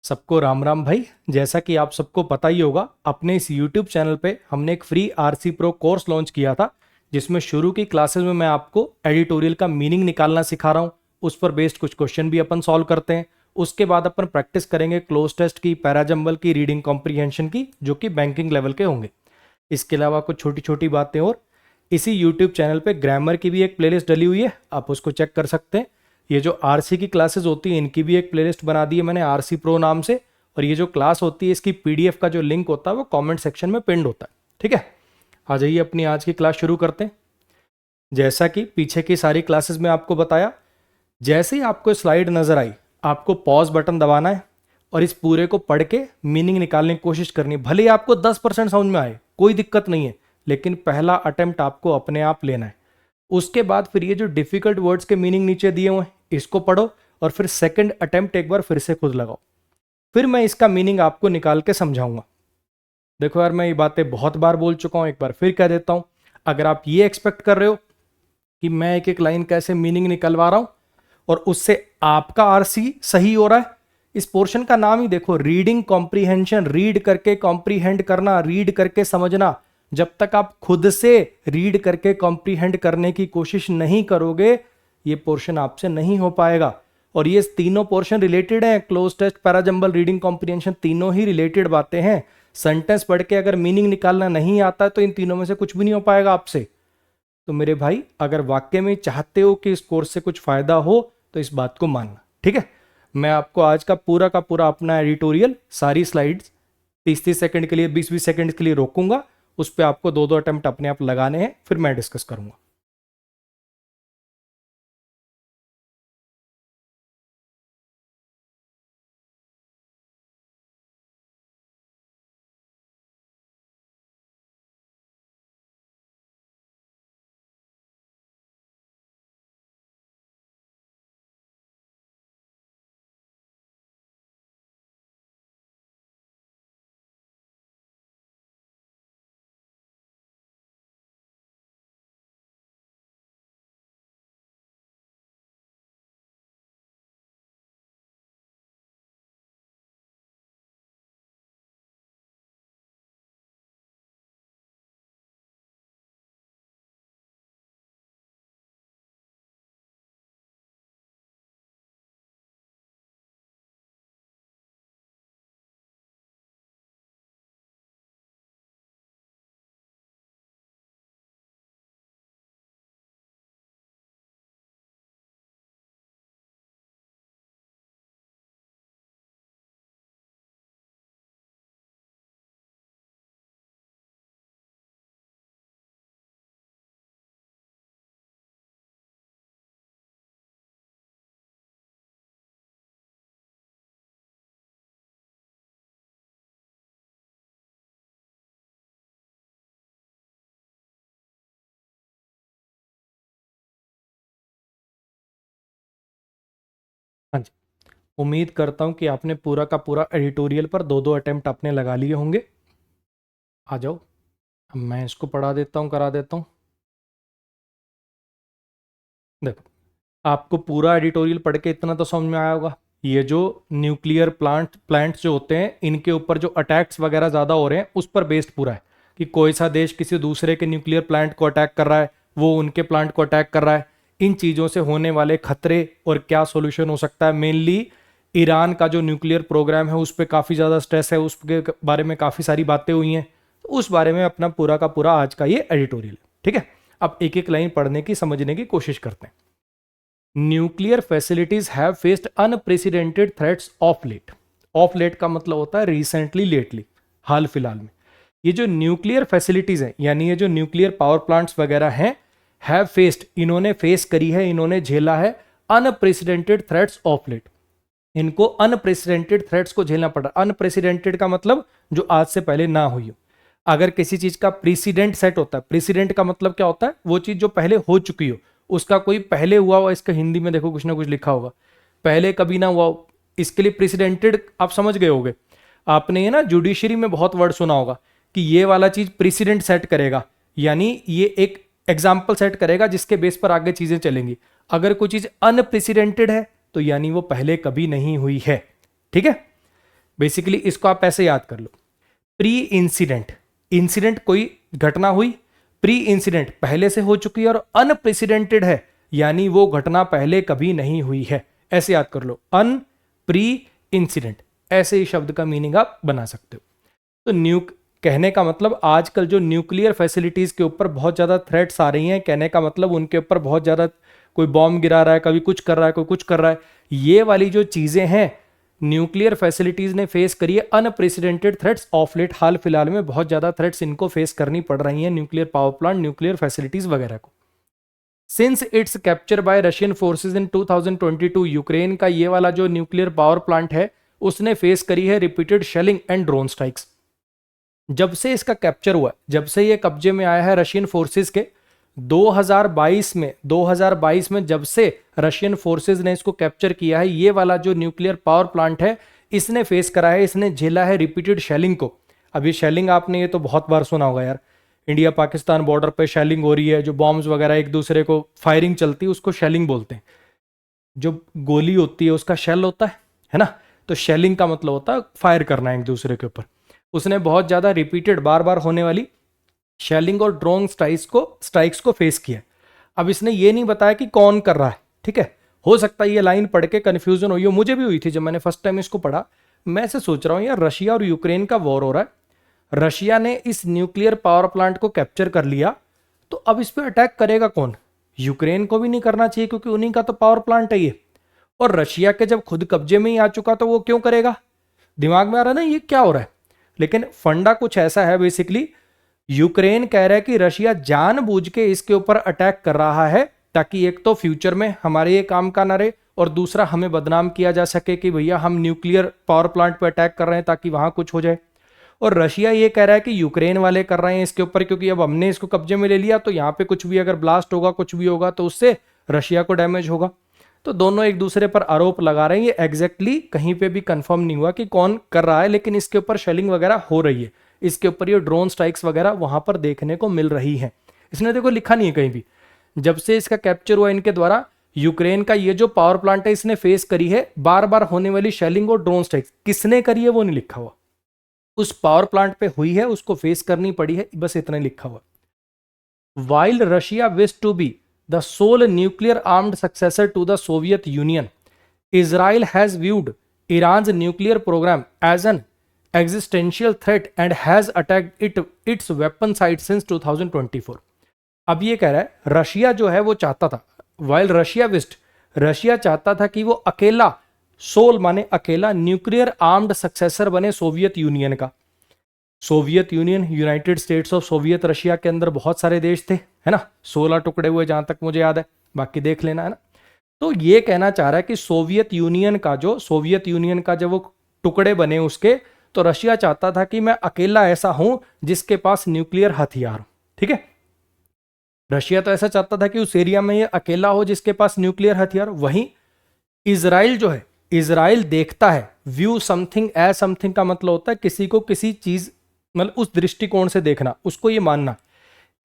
सबको राम राम भाई। जैसा कि आप सबको पता ही होगा, अपने इस YouTube चैनल पे हमने एक free RC pro course launch किया था, जिसमें शुरू की क्लासेस में मैं आपको एडिटोरियल का मीनिंग निकालना सिखा रहा हूँ। उस पर बेस्ड कुछ क्वेश्चन भी अपन सॉल्व करते हैं। उसके बाद अपन प्रैक्टिस करेंगे क्लोज टेस्ट की, पैराजंबल की, रीडिंग कॉम्प्रीहेंशन की, जो कि बैंकिंग लेवल के होंगे। इसके अलावा कुछ छोटी छोटी बातें और। इसी यूट्यूब चैनल पे ग्रामर की भी एक प्लेलिस्ट डली हुई है, आप उसको चेक कर सकते हैं। ये जो आरसी की क्लासेस होती हैं, इनकी भी एक प्लेलिस्ट बना दी है मैंने आरसी प्रो नाम से। और ये जो क्लास होती है, इसकी पीडीएफ का जो लिंक होता है वो कमेंट सेक्शन में पिंड होता है। ठीक है, आ जाइए अपनी आज की क्लास शुरू करते हैं। जैसा कि पीछे की सारी क्लासेस में आपको बताया, जैसे ही आपको स्लाइड नजर आई, आपको पॉज बटन दबाना है और इस पूरे को पढ़ के मीनिंग निकालने की कोशिश करनी है। भले ही आपको 10% समझ में आए, कोई दिक्कत नहीं है, लेकिन पहला अटेम्प्ट आपको अपने आप लेना है। उसके बाद फिर ये जो डिफिकल्ट वर्ड्स के मीनिंग नीचे दिए हुए हैं, इसको पढ़ो और फिर सेकंड अटेम्प्ट एक बार फिर से खुद लगाओ। फिर मैं इसका मीनिंग आपको निकाल के समझाऊंगा। देखो यार, मैं ये बातें बहुत बार बोल चुका हूं, एक बार फिर कह देता हूं। अगर आप ये एक्सपेक्ट कर रहे हो कि मैं एक एक लाइन कैसे मीनिंग निकलवा रहा हूं और उससे आपका आरसी सही हो रहा है, इस पोर्शन का नाम ही देखो, रीडिंग कॉम्प्रीहेंशन। रीड करके कॉम्प्रीहेंड करना, रीड करके समझना। जब तक आप खुद से रीड करके कॉम्प्रीहेंड करने की कोशिश नहीं करोगे, ये पोर्शन आपसे नहीं हो पाएगा। और ये तीनों पोर्शन रिलेटेड हैं, cloze test, parajumble, reading comprehension, तीनों ही रिलेटेड बातें हैं। सेंटेंस पढ़ के अगर मीनिंग निकालना नहीं आता है तो इन तीनों में से कुछ भी नहीं हो पाएगा आपसे। तो मेरे भाई, अगर वाकई में चाहते हो कि इस कोर्स से कुछ फायदा हो तो इस बात को मानना। ठीक है, मैं आपको आज का पूरा अपना एडिटोरियल, सारी स्लाइड्स 30-30 सेकंड के लिए, 20-20 सेकंड के लिए रोकूंगा। उस पर आपको दो दो अटेम्प्ट अपने आप लगाने हैं, फिर मैं डिस्कस करूंगा। हाँ जी, उम्मीद करता हूं कि आपने पूरा का पूरा एडिटोरियल पर दो दो अटेम्प्ट आपने लगा लिए होंगे। आ जाओ, अब मैं इसको पढ़ा देता हूं, करा देता हूं। देखो, आपको पूरा एडिटोरियल पढ़ के इतना तो समझ में आया होगा, ये जो न्यूक्लियर प्लांट्स जो होते हैं, इनके ऊपर जो अटैक्स वगैरह ज़्यादा हो रहे हैं, उस पर बेस्ड पूरा है कि कोई सा देश किसी दूसरे के न्यूक्लियर प्लांट को अटैक कर रहा है, वो उनके प्लांट को अटैक कर रहा है। इन चीज़ों से होने वाले खतरे और क्या सोल्यूशन हो सकता है। मेनली ईरान का जो न्यूक्लियर प्रोग्राम है, उस पर काफ़ी ज़्यादा स्ट्रेस है, उसके बारे में काफ़ी सारी बातें हुई हैं। तो उस बारे में अपना पूरा का पूरा आज का ये एडिटोरियल। ठीक है, अब एक एक लाइन पढ़ने की, समझने की कोशिश करते हैं। Nuclear facilities have faced unprecedented threats of late. Of late का मतलब होता है रिसेंटली, लेटली, हाल फिलहाल में। ये जो न्यूक्लियर फैसिलिटीज हैं, यानी ये जो न्यूक्लियर पावर प्लांट्स वगैरह हैं, हैव फेस्ड, इन्होंने फेस करी है, इन्होंने झेला है, अनप्रेसिडेंटेड थ्रेट्स ऑफ लेट। इनको अनप्रेसिडेंटेड थ्रेट्स को झेलना पड़ा। अनप्रेसिडेंटेड का मतलब जो आज से पहले ना हुई हो। अगर किसी चीज का प्रेसिडेंट सेट होता है, प्रेसिडेंट का मतलब क्या होता है, वो चीज जो पहले हो चुकी हो, उसका कोई पहले हुआ हुआ, इसका हिंदी में देखो कुछ ना कुछ लिखा होगा, पहले कभी ना हुआ हो, इसके लिए प्रेसिडेंटेड आप समझ गए होगे। आपने ये ना जुडिशरी में बहुत वर्ड सुना होगा कि ये वाला चीज प्रेसिडेंट सेट करेगा, यानी ये एक एग्जाम्पल सेट करेगा जिसके बेस पर आगे चीजें चलेंगी। अगर कोई चीज अनप्रेसिडेंटेड है तो यानी वो पहले कभी नहीं हुई है। ठीक है, बेसिकली इसको आप ऐसे याद कर लो, प्री इंसिडेंट, इंसिडेंट कोई घटना हुई, प्री इंसिडेंट पहले से हो चुकी है, और अनप्रेसिडेंटेड है यानी वो घटना पहले कभी नहीं हुई है। ऐसे याद कर लो, अन प्री इंसिडेंट, ऐसे ही शब्द का मीनिंग आप बना सकते हो। तो न्यूक कहने का मतलब आजकल जो न्यूक्लियर फैसिलिटीज के ऊपर बहुत ज्यादा थ्रेट्स आ रही हैं, कहने का मतलब उनके ऊपर बहुत ज्यादा कोई बॉम्ब गिरा रहा है, कभी कुछ कर रहा है, कोई कुछ कर रहा है, ये वाली जो चीजें हैं न्यूक्लियर फैसिलिटीज ने फेस करी है अनप्रेसिडेंटेड थ्रेट्स ऑफ लेट, हाल फिलहाल में बहुत ज्यादा थ्रेट्स इनको फेस करनी पड़ रही हैं, nuclear power plant, nuclear facilities वगैरह को। Since it's capture bye Russian forces in 2022, Ukraine का ये वाला जो न्यूक्लियर पावर प्लांट है उसने फेस करी है repeated shelling and drone strikes. जब से इसका कैप्चर हुआ, जब से ये कब्जे में आया है रशियन फोर्सेज के 2022 में जब से रशियन फोर्सेज ने इसको कैप्चर किया है, ये वाला जो न्यूक्लियर पावर प्लांट है इसने फेस करा है, इसने झेला है रिपीटेड शेलिंग को। अब ये शेलिंग आपने ये तो बहुत बार सुना होगा यार, इंडिया पाकिस्तान बॉर्डर पे शेलिंग हो रही है, जो बॉम्ब्स वगैरह एक दूसरे को फायरिंग चलती है उसको शेलिंग बोलते हैं। जो गोली होती है उसका शेल होता है ना, तो शेलिंग का मतलब होता है फायर करना एक दूसरे के ऊपर। उसने बहुत ज्यादा रिपीटेड बार बार होने वाली शेलिंग और ड्रोन स्ट्राइक्स को फेस किया। अब इसने ये नहीं बताया कि कौन कर रहा है, ठीक है। हो सकता है ये लाइन पढ़ के कंफ्यूजन हुई हो, मुझे भी हुई थी जब मैंने फर्स्ट टाइम इसको पढ़ा। मैं ऐसे सोच रहा हूं यार, रशिया और यूक्रेन का वॉर हो रहा है, रशिया ने इस न्यूक्लियर पावर प्लांट को कैप्चर कर लिया, तो अब इस पर अटैक करेगा कौन? यूक्रेन को भी नहीं करना चाहिए क्योंकि उन्हीं का तो पावर प्लांट है ये, और रशिया के जब खुद कब्जे में ही आ चुका तो वो क्यों करेगा? दिमाग में आ रहा है ना ये क्या हो रहा है। लेकिन फंडा कुछ ऐसा है, बेसिकली यूक्रेन कह रहा है कि रशिया जानबूझ के इसके ऊपर अटैक कर रहा है ताकि एक तो फ्यूचर में हमारे ये काम का ना रहे, और दूसरा हमें बदनाम किया जा सके कि भैया हम न्यूक्लियर पावर प्लांट पर अटैक कर रहे हैं ताकि वहां कुछ हो जाए। और रशिया ये कह रहा है कि यूक्रेन वाले कर रहे हैं इसके ऊपर क्योंकि अब हमने इसको कब्जे में ले लिया, तो यहाँ पे कुछ भी अगर ब्लास्ट होगा, कुछ भी होगा तो उससे रशिया को डैमेज होगा। तो दोनों एक दूसरे पर आरोप लगा रहे हैं। ये एग्जैक्टली कहीं पे भी कंफर्म नहीं हुआ कि कौन कर रहा है, लेकिन इसके ऊपर शेलिंग वगैरह हो रही है, इसके ऊपर ये ड्रोन स्ट्राइक्स वगैरह वहां पर देखने को मिल रही है। इसने देखो लिखा नहीं है कहीं भी, जब से इसका कैप्चर हुआ इनके द्वारा, यूक्रेन का ये जो पावर प्लांट है इसने फेस करी है बार बार होने वाली शेलिंग और ड्रोन स्ट्राइक्स। किसने करी है वो नहीं लिखा हुआ, उस पावर प्लांट पे हुई है, उसको फेस करनी पड़ी है, बस इतना लिखा हुआ। While Russia wish to be the sole nuclear armed successor to the Soviet Union, Israel has viewed Iran's nuclear program as an existential threat and has attacked its weapon site since 2024। अब ये कह रहा है Russia जो है वो चाहता था, वाइल रशिया विस्ट, रशिया चाहता था कि वो अकेला, सोल माने अकेला, न्यूक्लियर आर्म्ड सक्सेसर बने सोवियत यूनियन का। Soviet union, United states of Soviet Russia के अंदर बहुत सारे देश थे, है ना, 16 टुकड़े हुए जहां तक मुझे याद है, बाकी देख लेना, है ना। तो ये कहना चाह रहा है कि सोवियत यूनियन का जब वो टुकड़े बने उसके, तो रशिया चाहता था कि मैं अकेला ऐसा हूं जिसके पास न्यूक्लियर हथियार, ठीक है। रशिया तो ऐसा चाहता था कि उस एरिया में ये अकेला हो जिसके पास न्यूक्लियर हथियार। वहीं इजराइल जो है, इजराइल देखता है, व्यू समथिंग एज समथिंग का मतलब होता है किसी को किसी चीज, मतलब उस दृष्टिकोण से देखना, उसको ये मानना।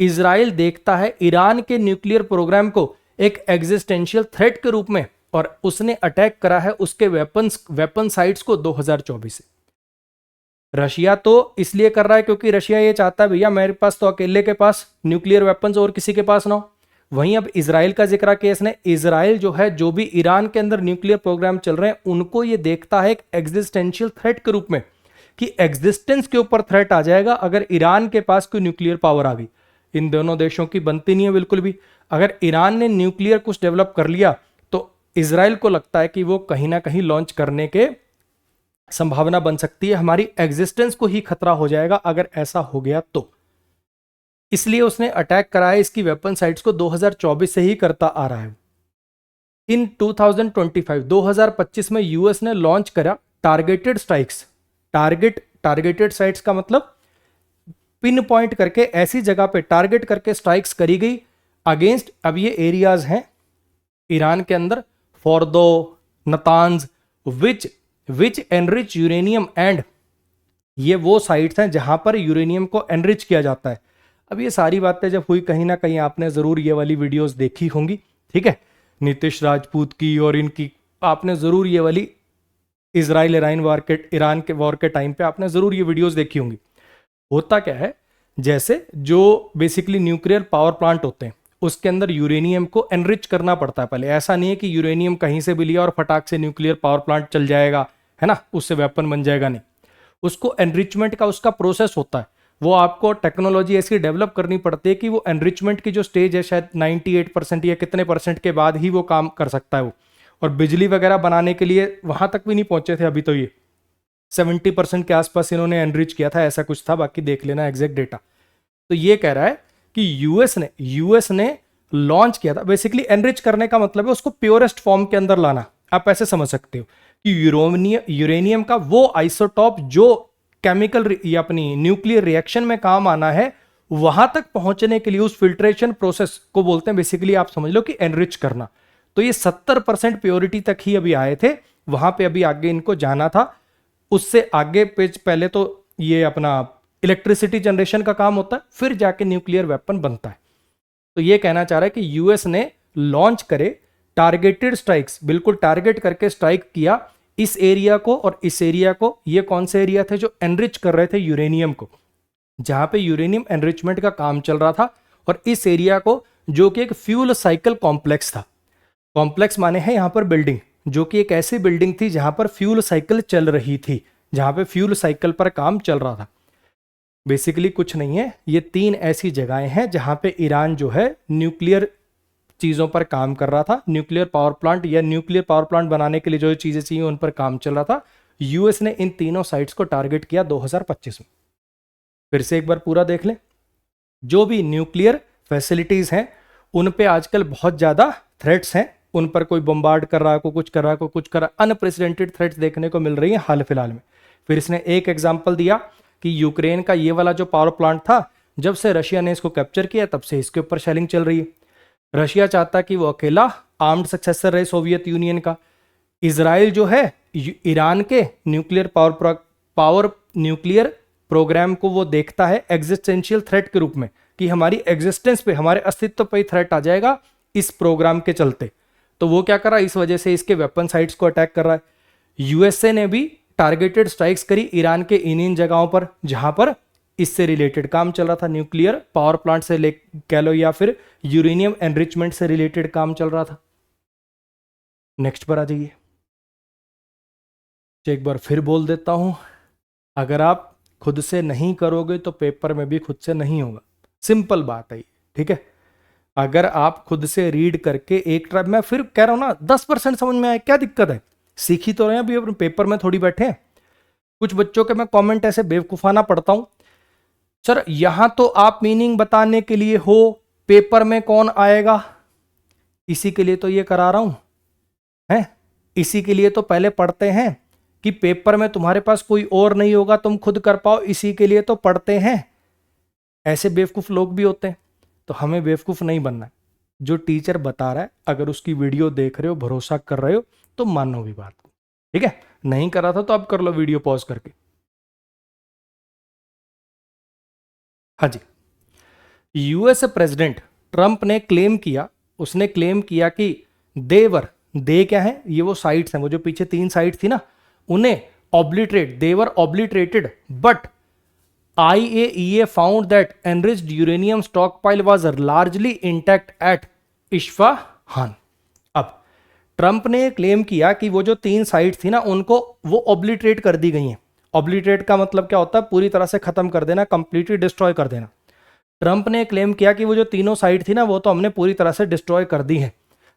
इजराइल देखता है ईरान के न्यूक्लियर प्रोग्राम को एक एग्जिस्टेंशियल थ्रेट के रूप में, और उसने अटैक करा है उसके वेपन साइट्स को 2024 से। रशिया तो इसलिए कर रहा है क्योंकि रशिया ये चाहता है भैया मेरे पास तो अकेले के पास न्यूक्लियर वेपन्स और किसी के पास ना हो। वहीं अब इजराइल का जिक्र किया इसने, इजराइल जो है, जो भी ईरान के अंदर न्यूक्लियर प्रोग्राम चल रहे हैं उनको ये देखता है एक एग्जिस्टेंशियल थ्रेट के रूप में, कि एग्जिस्टेंस के ऊपर थ्रेट आ जाएगा अगर ईरान के पास कोई न्यूक्लियर पावर आ गई। इन दोनों देशों की बनती नहीं है बिल्कुल भी। अगर ईरान ने न्यूक्लियर कुछ डेवलप कर लिया तो इजराइल को लगता है कि वो कहीं ना कहीं लॉन्च करने के संभावना बन सकती है, हमारी एग्जिस्टेंस को ही खतरा हो जाएगा अगर ऐसा हो गया तो। इसलिए उसने अटैक कराया इसकी वेपन साइट्स को 2024 से ही करता आ रहा है। इन 2025 में यूएस ने लॉन्च करा टारगेटेड स्ट्राइक्स। टारगेटेड साइट्स का मतलब पिन पॉइंट करके ऐसी जगह पे टारगेट करके स्ट्राइक्स करी गई अगेंस्ट, अब ये एरियाज हैं ईरान के अंदर, Fordow, Natanz, which enrich uranium and, ये वो साइट्स हैं जहां पर यूरेनियम को एनरिच किया जाता है। अब ये सारी बातें जब हुई कहीं ना कहीं आपने जरूर ये वाली वीडियोस देखी होंगी, ठीक है, नीतीश राजपूत की और इनकी, आपने जरूर ये वाली इजराइल ईरान के वॉर के टाइम पे आपने जरूर ये वीडियोस देखी होंगी। होता क्या है, जैसे जो बेसिकली न्यूक्लियर पावर प्लांट होते हैं उसके अंदर यूरेनियम को एनरिच करना पड़ता है पहले। ऐसा नहीं है कि यूरेनियम कहीं से भी लिया और फटाक से न्यूक्लियर पावर प्लांट चल जाएगा, है ना, उससे वेपन बन जाएगा, नहीं। उसको एनरिचमेंट का उसका प्रोसेस होता है। वो आपको टेक्नोलॉजी ऐसी डेवलप करनी पड़ती है कि वो एनरिचमेंट की जो स्टेज है शायद 98% या कितने परसेंट के बाद ही वो काम कर सकता है वो। और बिजली वगैरह बनाने के लिए वहां तक भी नहीं पहुंचे थे अभी, तो ये 70% के आसपास इन्होंने एनरिच किया था, ऐसा कुछ था, बाकी देख लेना एग्जैक्ट डेटा। तो ये कह रहा है कि यूएस ने लॉन्च किया था। बेसिकली एनरिच करने का मतलब है उसको प्योरेस्ट फॉर्म के अंदर लाना। आप ऐसे समझ सकते हो कि यूरेनियम का वो आइसोटॉप जो केमिकल या अपनी न्यूक्लियर रिएक्शन में काम आना है, वहां तक पहुंचने के लिए उस फिल्ट्रेशन प्रोसेस को बोलते हैं बेसिकली, आप समझ लो कि एनरिच करना। तो ये 70% प्योरिटी तक ही अभी आए थे, वहां पे अभी आगे इनको जाना था। उससे आगे पहले तो ये अपना इलेक्ट्रिसिटी जनरेशन का काम होता है, फिर जाके न्यूक्लियर वेपन बनता है। तो ये कहना चाह रहा है कि यूएस ने लॉन्च करे टारगेटेड स्ट्राइक्स, बिल्कुल टारगेट करके स्ट्राइक किया इस एरिया को और इस एरिया को। ये कौन से एरिया थे? जो एनरिच कर रहे थे यूरेनियम को, जहां पे यूरेनियम एनरिचमेंट का काम चल रहा था, और इस एरिया को जो कि एक फ्यूल साइकिल कॉम्प्लेक्स था। कॉम्प्लेक्स माने है यहां पर बिल्डिंग, जो कि एक ऐसी बिल्डिंग थी जहां पर फ्यूल साइकिल चल रही थी, जहां पे फ्यूल साइकिल पर काम चल रहा था। बेसिकली कुछ नहीं है, ये 3 ऐसी जगहें हैं जहां पे ईरान जो है न्यूक्लियर चीज़ों पर काम कर रहा था। न्यूक्लियर पावर प्लांट या न्यूक्लियर पावर प्लांट बनाने के लिए जो चीज़ें चाहिए उन पर काम चल रहा था। यूएस ने इन तीनों साइट्स को टारगेट किया 2025 में। फिर से एक बार पूरा देख लें। जो भी न्यूक्लियर फैसिलिटीज़ हैं उन पे आजकल बहुत ज़्यादा थ्रेट्स हैं, उन पर कोई बम्बार्ड कर रहा है, कोई कुछ कर रहा है, कोई कुछ कर रहा है। अनप्रेसिडेंटेड थ्रेट्स देखने को मिल रही हैं हाल फिलहाल में। फिर इसने एक एग्जाम्पल दिया कि यूक्रेन का ये वाला जो पावर प्लांट था, जब से रशिया ने इसको कैप्चर किया तब से इसके ऊपर शेलिंग चल रही है। रशिया चाहता कि वो अकेला आर्म्ड सक्सेसर रहे सोवियत यूनियन का। इजराइल जो है ईरान के न्यूक्लियर प्रोग्राम को वो देखता है एग्जिस्टेंशियल थ्रेट के रूप में, कि हमारी एग्जिस्टेंस पे, हमारे अस्तित्व पे ही थ्रेट आ जाएगा इस प्रोग्राम के चलते। तो वो क्या कर रहा है, इस वजह से इसके वेपन साइट्स को अटैक कर रहा है। यूएसए ने भी टारगेटेड स्ट्राइक्स करी ईरान के इन जगहों पर जहां पर इससे रिलेटेड काम चल रहा था, न्यूक्लियर पावर प्लांट से कह लो या फिर यूरेनियम एनरिचमेंट से रिलेटेड काम चल रहा था। नेक्स्ट पर आ जाइए। एक बार फिर बोल देता हूं, अगर आप खुद से नहीं करोगे तो पेपर में भी खुद से नहीं होगा। सिंपल बात है ये, ठीक है। अगर आप खुद से रीड करके एक ट्राई, मैं फिर कह रहा हूं ना 10% समझ में आए, क्या दिक्कत है? सीख ही तो रहे हैं अभी, अपने पेपर में थोड़ी बैठे हैं। कुछ बच्चों के मैं कमेंट ऐसे बेवकूफाना पढ़ता हूं, सर यहां तो आप मीनिंग बताने के लिए हो, पेपर में कौन आएगा? इसी के लिए तो ये करा रहा हूं, है इसी के लिए तो पहले पढ़ते हैं कि पेपर में तुम्हारे पास कोई और नहीं होगा, तुम खुद कर पाओ, इसी के लिए तो पढ़ते हैं। ऐसे बेवकूफ लोग भी होते हैं, तो हमें बेवकूफ नहीं बनना है। जो टीचर बता रहा है अगर उसकी वीडियो देख रहे हो, भरोसा कर रहे हो, तो मानो भी बात को, ठीक है। नहीं करा था तो अब कर लो वीडियो पॉज करके। हाँ जी, यूएस प्रेसिडेंट ट्रंप ने क्लेम किया, उसने क्लेम किया कि दे क्या है, ये वो साइट्स हैं, वो जो पीछे 3 साइट थी ना, उन्हें they were obliterated, but IAEA found that enriched uranium stockpile was largely intact at Isfahan. अब ट्रंप ने क्लेम किया कि वो जो 3 साइट थी ना, उनको वो ऑब्लिटरेट कर दी गई हैं। ऑब्लिटरेट का मतलब क्या होता है? पूरी तरह से खत्म कर देना, कंप्लीटली डिस्ट्रॉय कर देना। ट्रंप ने क्लेम किया कि वो जो तीनों साइट थी ना, वो तो हमने पूरी तरह से डिस्ट्रॉय कर दी है,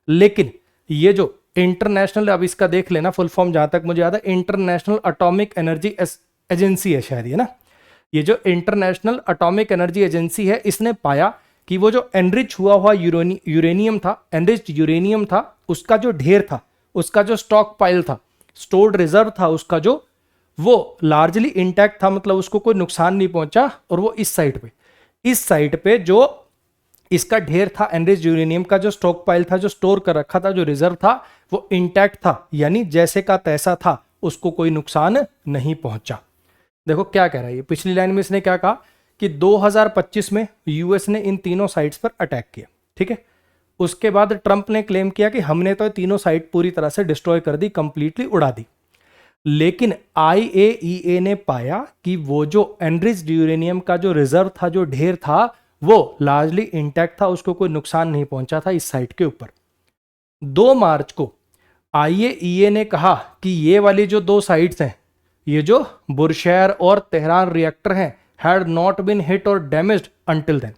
लेकिन ये जो इंटरनेशनल, अब इसका देख लेना फुल फॉर्म, जहां तक मुझे याद है इंटरनेशनल एटॉमिक एनर्जी एजेंसी है शायद, ये ना, ये जो इंटरनेशनल एटॉमिक एनर्जी एजेंसी है, इसने पाया कि वो जो एनरिच हुआ यूरेनियम था, एनरिच्ड यूरेनियम था, उसका जो ढेर था, उसका जो स्टॉक पाइल था, स्टोर्ड रिजर्व था उसका, जो वो लार्जली इंटैक्ट था, मतलब उसको कोई नुकसान नहीं पहुंचा। और वो इस साइट पे जो इसका ढेर था, एनरिच्ड यूरेनियम का जो स्टॉक पाइल था, जो स्टोर कर रखा था, जो रिजर्व था, वो इंटैक्ट था, यानी जैसे का तैसा था, उसको कोई नुकसान नहीं पहुंचा। देखो क्या कह रहा है ये, पिछली लाइन में इसने क्या कहा कि 2025 में यूएस ने इन तीनों साइट्स पर अटैक किया, ठीक है। उसके बाद ट्रंप ने क्लेम किया कि हमने तो तीनों साइट पूरी तरह से डिस्ट्रॉय कर दी, कंप्लीटली उड़ा दी। लेकिन IAEA ने पाया कि वो जो एनरिच्ड यूरेनियम का जो रिजर्व था, जो ढेर था, वो लार्जली इंटैक्ट था, उसको कोई नुकसान नहीं पहुंचा था इस साइट के ऊपर। 2 मार्च को IAEA ने कहा कि ये वाली जो 2 साइट्स हैं, ये जो बुरशहर और तेहरान रिएक्टर हैं, हैड नॉट बीन हिट और डैमेज्ड अंटिल देन।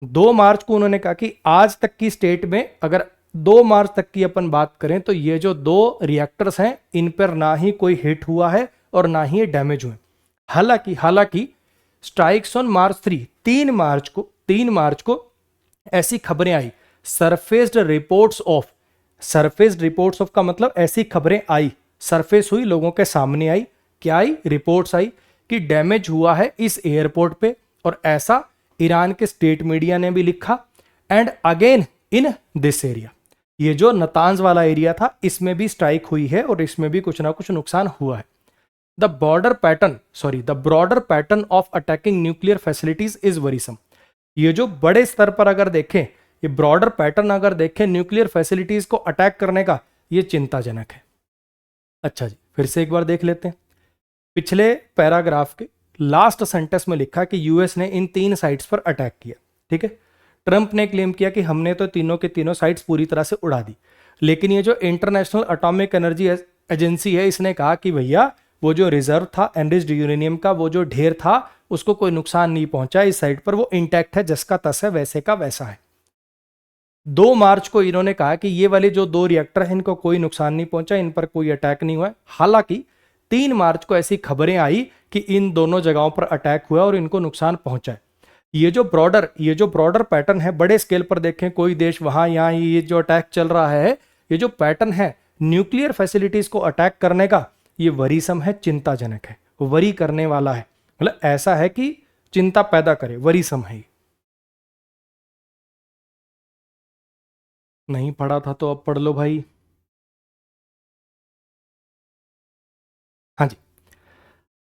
2 मार्च को उन्होंने कहा कि आज तक की स्टेट में, अगर 2 मार्च तक की अपन बात करें, तो ये जो 2 रिएक्टर्स हैं, इन पर ना ही कोई हिट हुआ है और ना ही ये डैमेज हुए। हालांकि स्ट्राइक्स ऑन मार्च 3 मार्च को ऐसी खबरें आई, सरफेस्ड रिपोर्ट्स ऑफ का मतलब ऐसी खबरें आई, सरफेस हुई, लोगों के सामने आई, क्या आई, रिपोर्ट्स आई कि डैमेज हुआ है इस एयरपोर्ट पे, और ऐसा ईरान के स्टेट मीडिया ने भी लिखा। And again in this area, ये जो नतांज वाला एरिया था, इसमें भी स्ट्राइक हुई है और इसमें भी कुछ ना कुछ नुकसान हुआ है। The broader pattern of attacking nuclear facilities is worrisome. ये जो बड़े स्तर पर अगर देखें, ये ब्रॉडर पैटर्न अगर देखें न्यूक्लियर फैसिलिटीज को अटैक करने का, ये चिंताजनक है। अच्छा जी, फिर से एक बार देख लेते हैं। पिछले पैराग्राफ के लास्ट सेंटेंस में लिखा कि यूएस ने इन 3 साइट्स पर अटैक किया, ठीक है। ट्रंप ने क्लेम किया कि हमने तो तीनों के तीनों साइट्स पूरी तरह से उड़ा दी, लेकिन ये जो इंटरनेशनल एटॉमिक एनर्जी एजेंसी है, इसने कहा कि भैया वो जो रिजर्व था एनरिच्ड यूरेनियम का, वो जो ढेर था, उसको कोई नुकसान नहीं पहुंचा, इस साइट पर वो इंटैक्ट है, जिसका तस है वैसे का वैसा है। 2 मार्च को इन्होंने कहा कि ये वाले जो 2 रिएक्टर हैं, इनको कोई नुकसान नहीं पहुंचा, इन पर कोई अटैक नहीं हुआ। हालांकि 3 मार्च को ऐसी खबरें आई कि इन दोनों जगहों पर अटैक हुआ और इनको नुकसान पहुंचा है। ये जो ब्रॉडर पैटर्न है, बड़े स्केल पर देखें, कोई देश वहां यहां, ये जो अटैक चल रहा है, ये जो पैटर्न है न्यूक्लियर फैसिलिटीज को अटैक करने का, ये वरीसम है, चिंताजनक है, वरी करने वाला है, मतलब ऐसा है कि चिंता पैदा करे, वरीसम है। नहीं पढ़ा था तो अब पढ़ लो भाई। हाँ जी।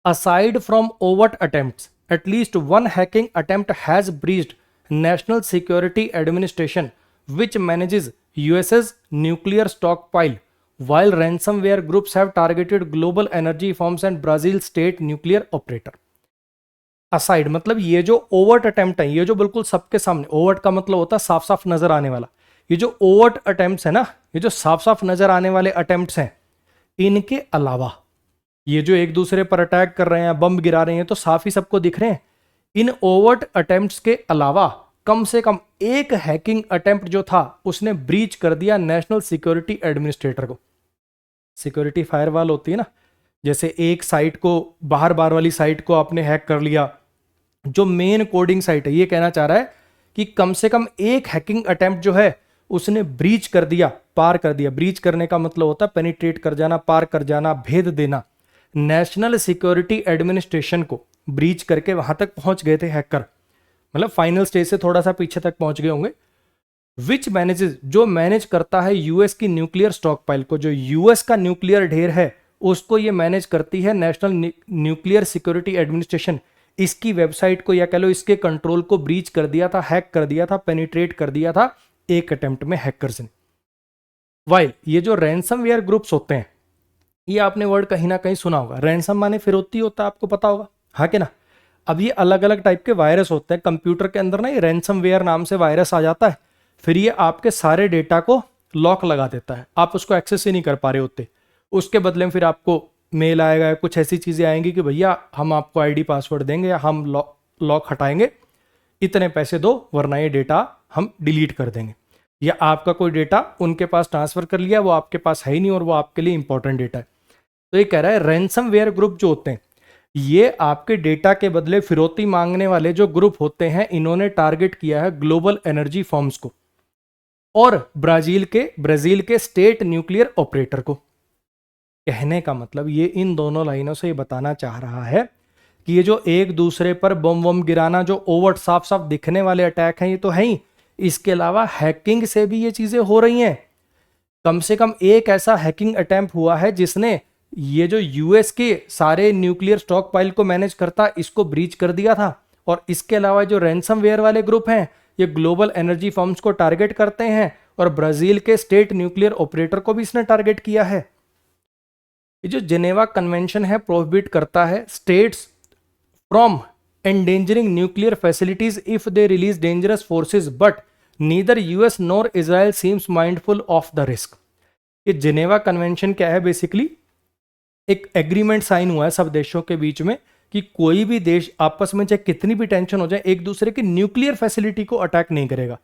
Aside from overt attempts, at least one hacking attempt has breached National Security Administration, which manages US's nuclear stockpile, while ransomware groups have targeted global energy firms and Brazil state nuclear operator. Aside मतलब ये जो overt attempt है, ये जो बिल्कुल सबके सामने, overt का मतलब होता है साफ साफ नजर आने वाला, ये जो ओवर्ट अटेम्प्ट्स है ना, ये जो साफ साफ नजर आने वाले अटेम्प्ट्स हैं, इनके अलावा ये जो एक दूसरे पर अटैक कर रहे हैं, बम गिरा रहे हैं, तो साफ ही सबको दिख रहे हैं। इन ओवर्ट अटेम्प्ट्स के अलावा कम से कम एक हैकिंग अटेम्प्ट जो था, उसने ब्रीच कर दिया नेशनल सिक्योरिटी एडमिनिस्ट्रेटर को। सिक्योरिटी फायरवॉल होती है ना, जैसे एक साइट को, बाहर बार वाली साइट को आपने हैक कर लिया, जो मेन कोडिंग साइट है, ये कहना चाह रहा है कि कम से कम एक हैकिंग अटेम्प्ट जो है, उसने ब्रीच कर दिया, पार कर दिया। ब्रीच करने का मतलब होता है पेनिट्रेट कर जाना, पार कर जाना, भेद देना। नेशनल सिक्योरिटी एडमिनिस्ट्रेशन को ब्रीच करके वहां तक पहुंच गए थे हैकर, मतलब फाइनल स्टेज से थोड़ा सा पीछे तक पहुंच गए होंगे। विच मैनेजेस, जो मैनेज करता है यूएस की न्यूक्लियर स्टॉक पाइल को, जो यूएस का न्यूक्लियर ढेर है, उसको ये मैनेज करती है नेशनल न्यूक्लियर सिक्योरिटी एडमिनिस्ट्रेशन। इसकी वेबसाइट को, या कह लो इसके कंट्रोल को ब्रीच कर दिया था, हैक कर दिया था, पेनिट्रेट कर दिया था एक अटेम्प्ट में हैकर्स ने। वाइल ये जो रैंसमवेयर ग्रुप्स होते हैं, ये आपने वर्ड कहीं ना कहीं सुना होगा, रैंसम माने फिरौती होता है, आपको पता होगा, हाँ कि ना। अब ये अलग अलग टाइप के वायरस होते हैं कंप्यूटर के अंदर ना, ये रैंसमवेयर नाम से वायरस आ जाता है, फिर ये आपके सारे डेटा को लॉक लगा देता है, आप उसको एक्सेस ही नहीं कर पा रहे होते। उसके बदले में फिर आपको मेल आएगा, कुछ ऐसी चीज़ें आएंगी कि भैया हम आपको आईडी पासवर्ड देंगे, या हम लॉक हटाएंगे, इतने पैसे दो वरना ये डेटा हम डिलीट कर देंगे। या आपका कोई डेटा उनके पास ट्रांसफर कर लिया, वो आपके पास है ही नहीं और वो आपके लिए इंपॉर्टेंट डेटा है। तो ये कह रहा है रैंसमवेयर ग्रुप जो होते हैं, ये आपके डेटा के बदले फिरौती मांगने वाले जो ग्रुप होते हैं, इन्होंने टारगेट किया है ग्लोबल एनर्जी फर्म्स को और ब्राजील के स्टेट न्यूक्लियर ऑपरेटर को। कहने का मतलब ये इन दोनों लाइनों से ये बताना चाह रहा है कि ये जो एक दूसरे पर बम वम गिराना, जो ओवर साफ साफ दिखने वाले अटैक हैं, ये तो है ही, इसके अलावा हैकिंग से भी ये चीजें हो रही हैं। कम से कम एक ऐसा हैकिंग अटेम्प्ट हुआ है जिसने ये जो यूएस के सारे न्यूक्लियर स्टॉक पाइल को मैनेज करता, इसको ब्रीच कर दिया था। और इसके अलावा जो रैंसमवेयर वाले ग्रुप हैं, ये ग्लोबल एनर्जी फर्म्स को टारगेट करते हैं और ब्राजील के स्टेट न्यूक्लियर ऑपरेटर को भी इसने टारगेट किया है। ये जो जेनेवा कन्वेंशन है प्रोहिबिट करता है states from endangering nuclear facilities if they release dangerous forces but neither US nor Israel seems mindful of the risk. ये जेनेवा कन्वेंशन क्या है? बेसिकली एक एग्रीमेंट साइन हुआ है सब देशों के बीच में कि कोई भी देश आपस में चाहे कितनी भी टेंशन हो जाए एक दूसरे की न्यूक्लियर फैसिलिटी को अटैक नहीं करेगा।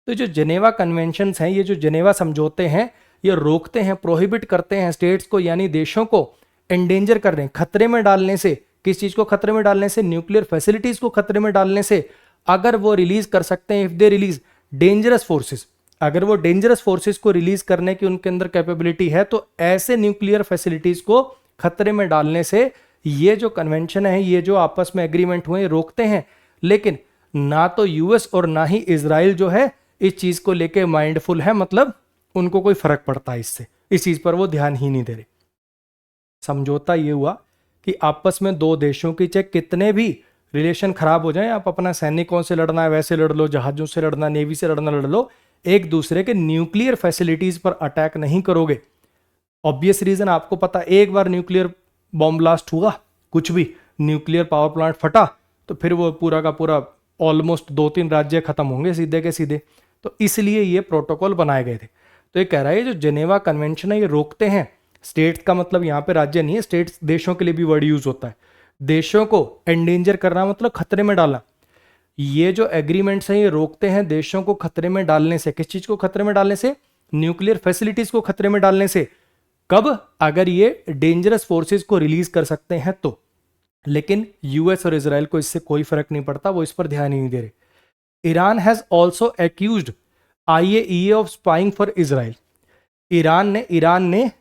तो जो जेनेवा कन्वेंशन हैं, ये जो जेनेवा समझौते हैं, ये रोकते हैं, प्रोहिबिट करते हैं स्टेट्स को यानी देशों को एंडेंजर कर रहे हैं, खतरे में डालने से। किस चीज को खतरे में डालने से? न्यूक्लियर फैसिलिटीज को खतरे में डालने से। अगर वो रिलीज कर सकते हैं, if they release dangerous forces, अगर वो डेंजरस फोर्सेस को रिलीज करने की उनके अंदर कैपेबिलिटी है, तो ऐसे न्यूक्लियर फैसिलिटीज को खतरे में डालने से ये जो कन्वेंशन है, ये जो आपस में एग्रीमेंट हुए, रोकते हैं। लेकिन ना तो यूएस और ना ही इजराइल जो है इस चीज को लेके माइंडफुल है, मतलब उनको कोई फर्क पड़ता है इससे, इस चीज पर वो ध्यान ही नहीं दे रहे। समझौता ये हुआ कि आपस में दो देशों की चाहे कितने भी रिलेशन खराब हो जाए, आप अपना सैनिकों से लड़ना है वैसे लड़ लो, जहाजों से लड़ना, नेवी से लड़ना लड़ लो, एक दूसरे के न्यूक्लियर फैसिलिटीज पर अटैक नहीं करोगे। ऑब्वियस रीजन आपको पता, एक बार न्यूक्लियर बॉम्ब ब्लास्ट हुआ, कुछ भी न्यूक्लियर पावर प्लांट फटा, तो फिर वो पूरा का पूरा ऑलमोस्ट 2-3 राज्य खत्म होंगे सीधे के सीधे। तो इसलिए ये प्रोटोकॉल बनाए गए थे। तो ये कह रहा है जो जेनेवा कन्वेंशन है ये रोकते हैं, स्टेट्स का मतलब यहाँ पे राज्य नहीं है, स्टेट्स देशों के लिए भी वर्ड यूज होता है, देशों को एंडेंजर करना मतलब खतरे में डालना। ये जो एग्रीमेंट्स हैं ये रोकते हैं देशों को खतरे में डालने से। किस चीज को खतरे में डालने से? न्यूक्लियर फैसिलिटीज को खतरे में डालने से। कब? अगर ये डेंजरस फोर्सेस को रिलीज कर सकते हैं तो। लेकिन यूएस और इजराइल को इससे कोई फर्क नहीं पड़ता, वो इस पर ध्यान ही नहीं दे रहे। Iran has also accused IAEA of spying for Israel. Iran ने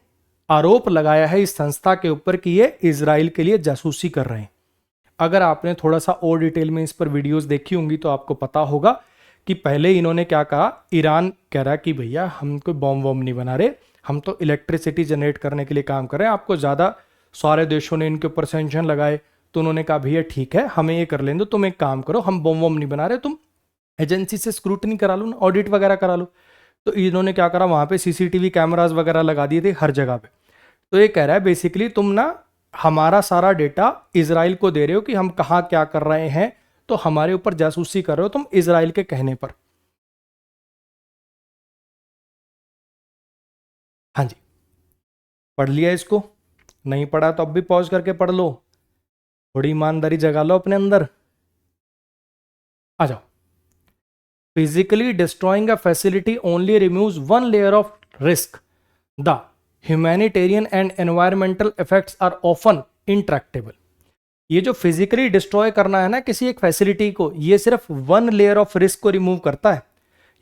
आरोप लगाया है इस संस्था के ऊपर कि ये इजराइल के लिए जासूसी कर रहे हैं। अगर आपने थोड़ा सा और डिटेल में इस पर वीडियोस देखी होंगी तो आपको पता होगा कि पहले इन्होंने क्या कहा, ईरान कह रहा कि भैया हम कोई बॉम्ब वॉम्ब नहीं बना रहे, हम तो इलेक्ट्रिसिटी जनरेट करने के लिए काम कर रहे हैं। आपको ज़्यादा सारे देशों ने इनके ऊपर सैंक्शन लगाए, तो उन्होंने कहा भैया ठीक है हमें ये कर लेने दो, तुम एक काम करो, हम बॉम्ब वॉम्ब नहीं बना रहे, तुम एजेंसी से स्क्रूटनी करा लो ना, ऑडिट वगैरह करा लो। तो इन्होंने क्या करा, वहाँ पे CCTV कैमराज वगैरह लगा दिए थे हर जगह पे। तो ये कह रहा है बेसिकली तुम ना हमारा सारा डेटा इजराइल को दे रहे हो कि हम कहाँ क्या कर रहे हैं, तो हमारे ऊपर जासूसी कर रहे हो तुम इजराइल के कहने पर। हाँ जी, पढ़ लिया इसको? नहीं पढ़ा तो अब भी पॉज करके पढ़ लो, थोड़ी ईमानदारी जगा लो अपने अंदर। आ जाओ। Physically destroying a facility only removes one layer of risk, the humanitarian and environmental effects are often intractable. ये जो फिजिकली डिस्ट्रॉय करना है ना किसी एक फैसिलिटी को, ये सिर्फ वन लेयर ऑफ रिस्क को रिमूव करता है।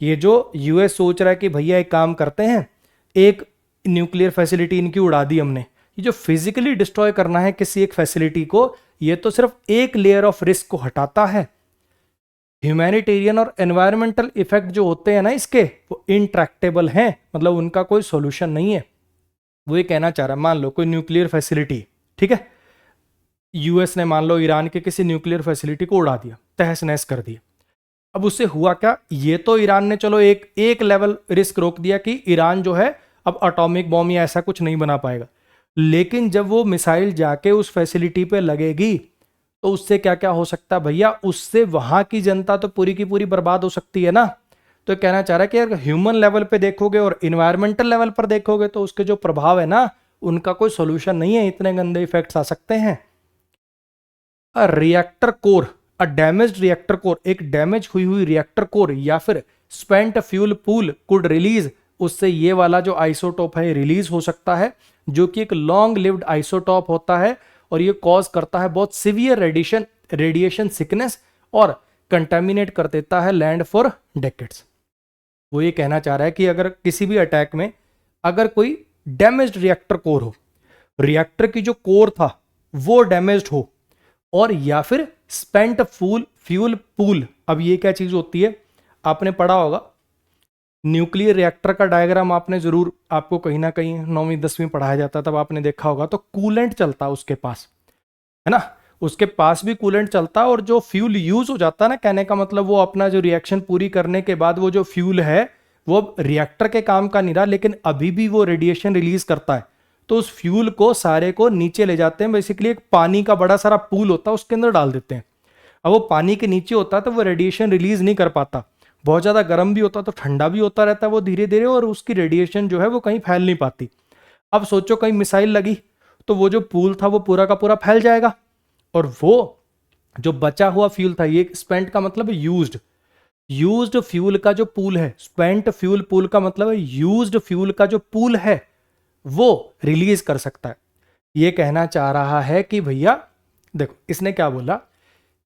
ये जो यूएस सोच रहा है कि भैया एक काम करते हैं, एक न्यूक्लियर फैसिलिटी इनकी उड़ा दी हमने, ये जो फिजिकली डिस्ट्रॉय करना है किसी एक फैसिलिटी को, ये तो सिर्फ एक लेयर ऑफ रिस्क को हटाता है। ह्यूमैनिटेरियन और एनवायरमेंटल इफेक्ट जो होते हैं ना इसके, वो इंट्रैक्टेबल हैं, मतलब उनका कोई सॉल्यूशन नहीं है। वो ये कहना चाह रहा है, मान लो कोई न्यूक्लियर फैसिलिटी, ठीक है, यूएस ने मान लो ईरान के किसी न्यूक्लियर फैसिलिटी को उड़ा दिया, तहस नहस कर दिया। अब उससे हुआ क्या, ये तो ईरान ने चलो एक लेवल रिस्क रोक दिया कि ईरान जो है अब एटॉमिक बॉम्ब या ऐसा कुछ नहीं बना पाएगा। लेकिन जब वो मिसाइल जाके उस फैसिलिटी पे लगेगी तो उससे क्या क्या हो सकता है भैया, उससे वहां की जनता तो पूरी की पूरी बर्बाद हो सकती है ना। तो कहना चाह रहा है कि अगर ह्यूमन लेवल पे देखोगे और इन्वायरमेंटल लेवल पर देखोगे तो उसके जो प्रभाव है ना, उनका कोई सोल्यूशन नहीं है, इतने गंदे इफेक्ट्स आ सकते हैं। रिएक्टर कोर, अ डैमेज्ड रिएक्टर कोर, एक डैमेज हुई रिएक्टर कोर या फिर spent fuel pool could release, उससे ये वाला जो आइसोटोप है रिलीज हो सकता है, जो कि एक लॉन्ग लिव्ड आइसोटोप होता है और ये कॉज करता है बहुत सीवियर रेडिएशन सिकनेस और कंटेमिनेट कर देता है लैंड फॉर डेकेड्स। वो ये कहना चाह रहा है कि अगर किसी भी अटैक में अगर कोई डैमेज्ड रिएक्टर कोर हो, रिएक्टर की जो कोर था वो डैमेज्ड हो, और या फिर स्पेंट फ्यूल पूल, अब ये क्या चीज होती है, आपने पढ़ा होगा न्यूक्लियर रिएक्टर का डायग्राम, आपने जरूर, आपको कहीं ना कहीं 9वीं 10वीं पढ़ाया जाता तब आपने देखा होगा। तो कूलेंट चलता है उसके पास, है ना, उसके पास भी कूलेंट चलता है, और जो फ्यूल यूज हो जाता है ना, कहने का मतलब वो अपना जो रिएक्शन पूरी करने के बाद वो जो फ्यूल है वो रिएक्टर के काम का नहीं रहा, लेकिन अभी भी वो रेडिएशन रिलीज करता है। तो उस फ्यूल को सारे को नीचे ले जाते हैं, बेसिकली एक पानी का बड़ा सारा पूल होता है उसके अंदर डाल देते हैं। अब वो पानी के नीचे होता है तो वो रेडिएशन रिलीज नहीं कर पाता, बहुत ज़्यादा गर्म भी होता तो ठंडा भी होता रहता है वो धीरे धीरे, और उसकी रेडिएशन जो है वो कहीं फैल नहीं पाती। अब सोचो कहीं मिसाइल लगी तो वो जो पूल था वो पूरा का पूरा फैल जाएगा, और वो जो बचा हुआ फ्यूल था, ये स्पेंट का मतलब है यूज्ड फ्यूल का जो पूल है, स्पेंट फ्यूल पूल का मतलब है यूज्ड फ्यूल का जो पूल है वो रिलीज कर सकता है। ये कहना चाह रहा है कि भैया देखो इसने क्या बोला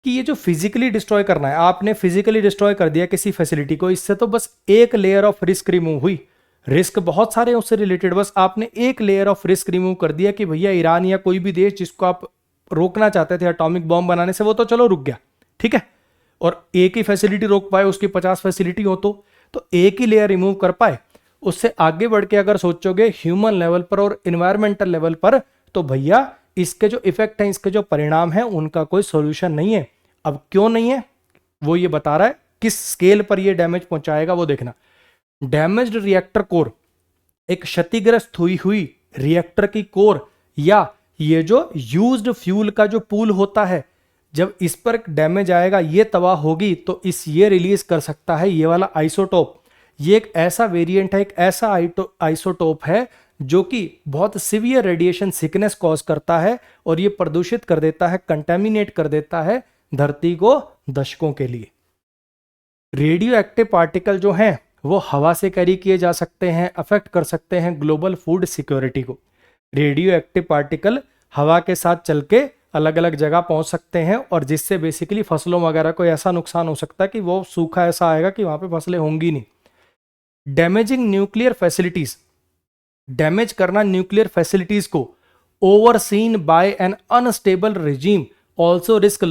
कि ये जो फिजिकली डिस्ट्रॉय करना है, आपने फिजिकली डिस्ट्रॉय कर दिया किसी फैसिलिटी को, इससे तो बस एक लेयर ऑफ रिस्क रिमूव हुई। रिस्क बहुत सारे हैं उससे रिलेटेड, बस आपने एक लेयर ऑफ रिस्क रिमूव कर दिया कि भैया ईरान या कोई भी देश जिसको आप रोकना चाहते थे एटॉमिक बॉम्ब बनाने से, वो तो चलो रुक गया, ठीक है। और एक ही फैसिलिटी रोक पाए, उसकी 50 फैसिलिटी हो तो एक ही लेयर रिमूव कर पाए। उससे आगे बढ़ के अगर सोचोगे ह्यूमन लेवल पर और इन्वायरमेंटल लेवल पर, तो भैया इसके जो इफेक्ट हैं, इसके जो परिणाम हैं, उनका कोई सॉल्यूशन नहीं है। अब क्यों नहीं है वो ये बता रहा है, किस स्केल पर ये डैमेज पहुंचाएगा वो देखना। डैमेज्ड रिएक्टर कोर, एक क्षतिग्रस्त हुई हुई रिएक्टर की कोर, या ये जो यूज्ड फ्यूल का जो पूल होता है, जब इस पर डैमेज आएगा, ये तबाह होगी, तो ये रिलीज कर सकता है ये वाला आइसोटोप। ये एक ऐसा वेरिएंट है, एक ऐसा आइसोटोप है जो कि बहुत सिवियर रेडिएशन सिकनेस कॉज करता है, और ये प्रदूषित कर देता है, कंटेमिनेट कर देता है धरती को दशकों के लिए। रेडियो एक्टिव पार्टिकल जो हैं वो हवा से कैरी किए जा सकते हैं, अफेक्ट कर सकते हैं ग्लोबल फूड सिक्योरिटी को। रेडियो एक्टिव पार्टिकल हवा के साथ चल के अलग अलग जगह पहुंच सकते हैं, और जिससे बेसिकली फसलों वगैरह को ऐसा नुकसान हो सकता है कि वो सूखा ऐसा आएगा कि वहां पे फसलें होंगी नहीं। डैमेजिंग न्यूक्लियर फैसिलिटीज, डैमेज करना न्यूक्लियर फैसिलिटीज को, overseen by an unstable regime also risk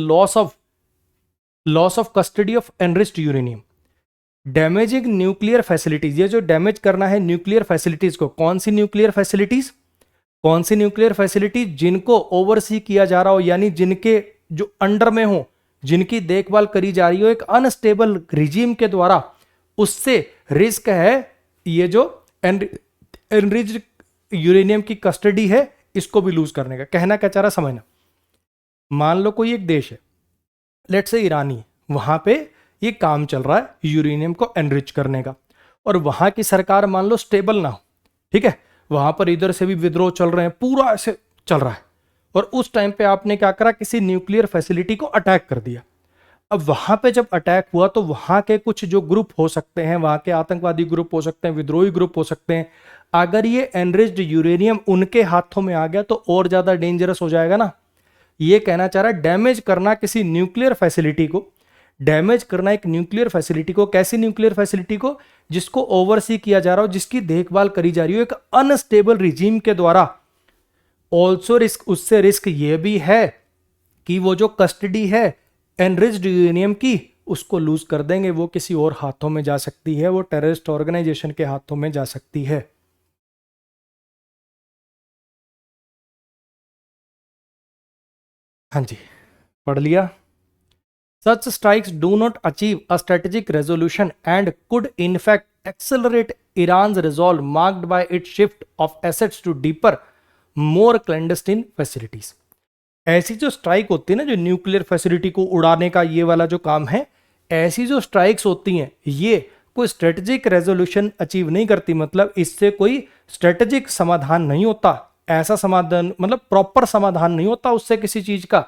loss of custody of enriched uranium. Damaging nuclear facilities, ये जो डैमेज करना है न्यूक्लियर फैसिलिटीज को, कौन सी न्यूक्लियर फैसिलिटीज, कौन सी न्यूक्लियर फैसिलिटीज जिनको ओवरसी किया जा रहा हो, यानी जिनके जो अंडर में हो, जिनकी देखभाल करी जा रही हो एक अनस्टेबल रिजीम के द्वारा, उससे रिस्क है ये जो एनरिच्ड यूरेनियम की कस्टडी है इसको भी लूज करने का। कहना क्या चाह रहा समझना, मान लो कोई एक देश है, लेट से ईरानी, वहां पे ये काम चल रहा है यूरेनियम को एनरिच करने का, और वहां की सरकार मान लो स्टेबल ना हो, ठीक है, वहां पर इधर से भी विद्रोह चल रहे हैं, पूरा ऐसे चल रहा है, और उस टाइम पे आपने क्या करा, किसी न्यूक्लियर फैसिलिटी को अटैक कर दिया। अब वहां पे जब अटैक हुआ तो वहां के कुछ जो ग्रुप हो सकते हैं, वहां के आतंकवादी ग्रुप हो सकते हैं, विद्रोही ग्रुप हो सकते हैं, अगर ये एनरिच्ड यूरेनियम उनके हाथों में आ गया तो और ज्यादा डेंजरस हो जाएगा ना। ये कहना चाह रहा है डैमेज करना किसी न्यूक्लियर फैसिलिटी को, डैमेज करना एक न्यूक्लियर फैसिलिटी को, कैसी न्यूक्लियर फैसिलिटी को, जिसको ओवरसी किया जा रहा हो, जिसकी देखभाल करी जा रही हो एक अनस्टेबल रिजीम के द्वारा, ऑल्सो रिस्क, उससे रिस्क ये भी है कि वो जो कस्टडी है एनरिच्ड यूरेनियम की, उसको लूज कर देंगे, वो किसी और हाथों में जा सकती है, वो टेररिस्ट ऑर्गेनाइजेशन के हाथों में जा सकती है। हाँ जी, पढ़ लिया। Such strikes do not achieve a strategic resolution and could in fact accelerate Iran's resolve, marked by its shift of assets to deeper, more clandestine facilities. ऐसी जो स्ट्राइक होती है ना, जो न्यूक्लियर फैसिलिटी को उड़ाने का ये वाला जो काम है, ऐसी जो स्ट्राइक्स होती हैं ये कोई स्ट्रेटेजिक रेजोल्यूशन अचीव नहीं करती, मतलब इससे कोई स्ट्रेटेजिक समाधान नहीं होता, ऐसा समाधान मतलब प्रॉपर समाधान नहीं होता उससे किसी चीज का,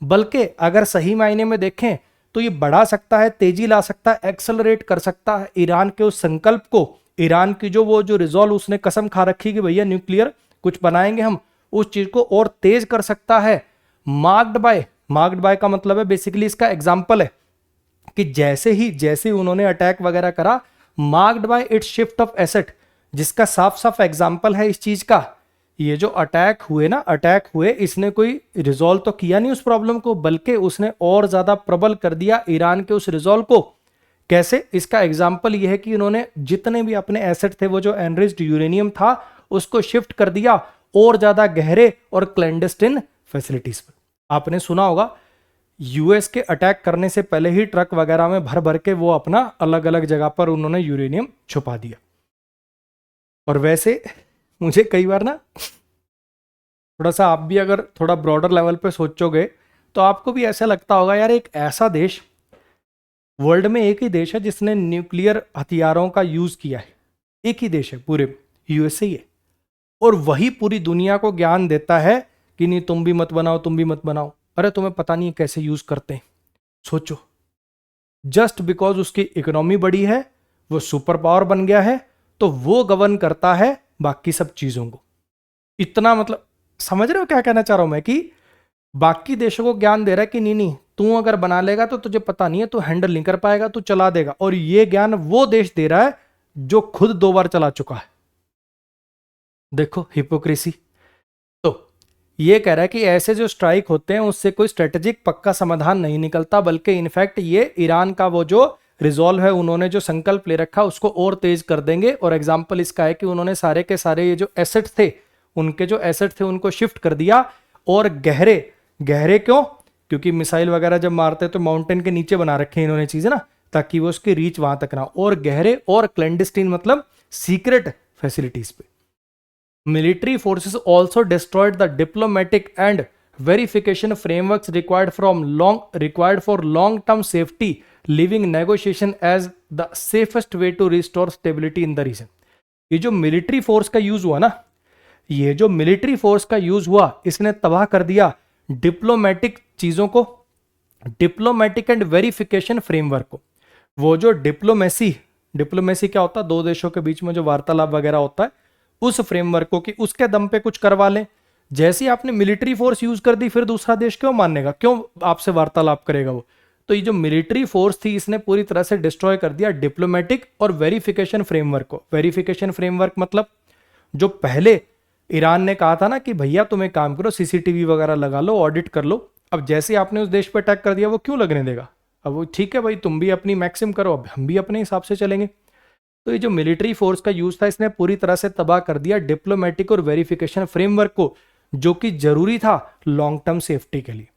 बल्कि अगर सही मायने में देखें तो ये बढ़ा सकता है, तेजी ला सकता है, एक्सेलरेट कर सकता है ईरान के उस संकल्प को, ईरान की जो वो जो रिजॉल्व उसने कसम खा रखी कि भैया न्यूक्लियर कुछ बनाएंगे हम, उस चीज को और तेज कर सकता है। मार्क्ड बाय का मतलब है बेसिकली, इसका एग्जाम्पल है कि जैसे उन्होंने अटैक वगैरह करा, marked by it's shift of asset, जिसका साफ साफ एग्जाम्पल है इस चीज का, ये जो अटैक हुए इसने कोई रिजॉल्व तो किया नहीं उस प्रॉब्लम को, बल्कि उसने और ज्यादा प्रबल कर दिया ईरान के उस रिजॉल्व को। कैसे? इसका एग्जाम्पल यह है कि इन्होंने जितने भी अपने एसेट थे, वो जो एनरिच्ड यूरेनियम था, उसको शिफ्ट कर दिया और ज्यादा गहरे और क्लैंडस्टिन फैसिलिटीज पर। आपने सुना होगा यूएस के अटैक करने से पहले ही ट्रक वगैरह में भर भर के वो अपना अलग अलग जगह पर उन्होंने यूरेनियम छुपा दिया। और वैसे मुझे कई बार ना थोड़ा सा आप भी अगर थोड़ा ब्रॉडर लेवल पे सोचोगे तो आपको भी ऐसा लगता होगा यार, एक ऐसा देश, वर्ल्ड में एक ही देश है जिसने न्यूक्लियर हथियारों का यूज किया है, एक ही देश है पूरे, यूएसए ही है। और वही पूरी दुनिया को ज्ञान देता है कि नहीं तुम भी मत बनाओ, तुम भी मत बनाओ। अरे तुम्हें पता नहीं है कैसे यूज करते हैं, सोचो। जस्ट बिकॉज उसकी इकोनॉमी बड़ी है, वो सुपर पावर बन गया है, तो वो गवर्न करता है बाकी सब चीजों को। इतना मतलब समझ रहे हो क्या कहना चाह रहा हूं मैं, कि बाकी देशों को ज्ञान दे रहा है कि नहीं नहीं तू अगर बना लेगा तो तुझे पता नहीं है, तू हैंडल नहीं कर पाएगा, तू चला देगा। और ये ज्ञान वो देश दे रहा है जो खुद 2 बार चला चुका है। देखो हिपोक्रेसी। तो ये कह रहा है कि ऐसे जो स्ट्राइक होते हैं उससे कोई स्ट्रेटेजिक पक्का समाधान नहीं निकलता, बल्कि इनफैक्ट ये ईरान का वो जो रिजॉल्व है, उन्होंने जो संकल्प ले रखा उसको और तेज कर देंगे। और एग्जाम्पल इसका है कि उन्होंने सारे के सारे ये जो एसेट थे, उनके जो एसेट थे उनको शिफ्ट कर दिया। और गहरे गहरे क्यों? क्योंकि मिसाइल वगैरह जब मारते तो माउंटेन के नीचे बना रखे हैं इन्होंने चीजें ना, ताकि वो उसकी रीच वहां तक ना। और गहरे और क्लैंडस्टीन मतलब सीक्रेट फैसिलिटीज पे। Military forces also destroyed the diplomatic and verification frameworks required for long-term safety, leaving negotiation as the safest way to restore stability in the region. ये जो मिलिट्री फोर्स का यूज हुआ ना, ये जो मिलिट्री फोर्स का use हुआ, इसने तबाह कर दिया डिप्लोमेटिक चीजों को, डिप्लोमेटिक एंड वेरिफिकेशन फ्रेमवर्क को। वो जो डिप्लोमेसी क्या होता है? दो देशों के बीच में जो वार्तालाप वगैरह होता है, उस फ्रेमवर्क को कि उसके दम पे कुछ करवा लें। जैसे ही आपने मिलिट्री फोर्स यूज कर दी, फिर दूसरा देश क्यों मानेगा, क्यों आपसे वार्तालाप करेगा वो? तो ये जो मिलिट्री फोर्स थी, इसने पूरी तरह से डिस्ट्रॉय कर दिया डिप्लोमेटिक और वेरिफिकेशन फ्रेमवर्क को। वेरिफिकेशन फ्रेमवर्क मतलब जो पहले ईरान ने कहा था ना कि भैया तुम एक काम करो, सीसीटीवी वगैरह लगा लो, ऑडिट कर लो। अब जैसे आपने उस देश पे अटैक कर दिया, वो क्यों लगने देगा? अब वो ठीक है भाई, तुम भी अपनी मैक्सिम करो, अब हम भी अपने हिसाब से चलेंगे। तो ये जो मिलिट्री फोर्स का यूज था, इसने पूरी तरह से तबाह कर दिया डिप्लोमेटिक और वेरिफिकेशन फ्रेमवर्क को, जो कि जरूरी था लॉन्ग टर्म सेफ्टी के लिए।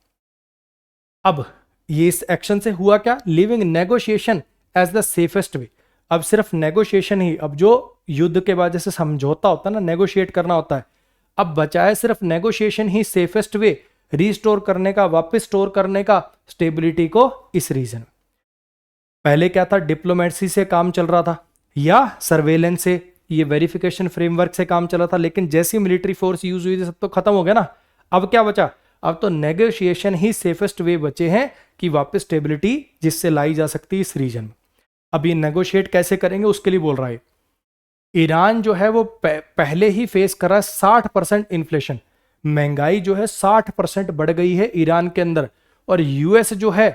अब ये इस एक्शन से हुआ क्या? Leaving negotiation as the safest way. अब सिर्फ नेगोशिएशन ही, अब जो युद्ध के बाद जैसे समझौता होता है ना, नेगोशिएट करना होता है, अब बचाए सिर्फ नेगोशिएशन ही सेफेस्ट वे रीस्टोर करने का, वापस स्टोर करने का स्टेबिलिटी को इस रीजन। पहले क्या था? डिप्लोमेसी से काम चल रहा था या सर्वेलेंस से, ये वेरिफिकेशन फ्रेमवर्क से काम चला था। लेकिन जैसी मिलिट्री फोर्स यूज हुई, सब तो खत्म हो गया ना। अब क्या बचा? अब तो नेगोशिएशन ही सेफेस्ट वे बचे हैं कि वापस स्टेबिलिटी जिससे लाई जा सकती है इस रीजन में। अब ये नेगोशिएट कैसे करेंगे, उसके लिए बोल रहा है। ईरान जो है वो पहले ही फेस कर रहा है 60% इन्फ्लेशन, महंगाई जो है 60% बढ़ गई है ईरान के अंदर। और यूएस जो है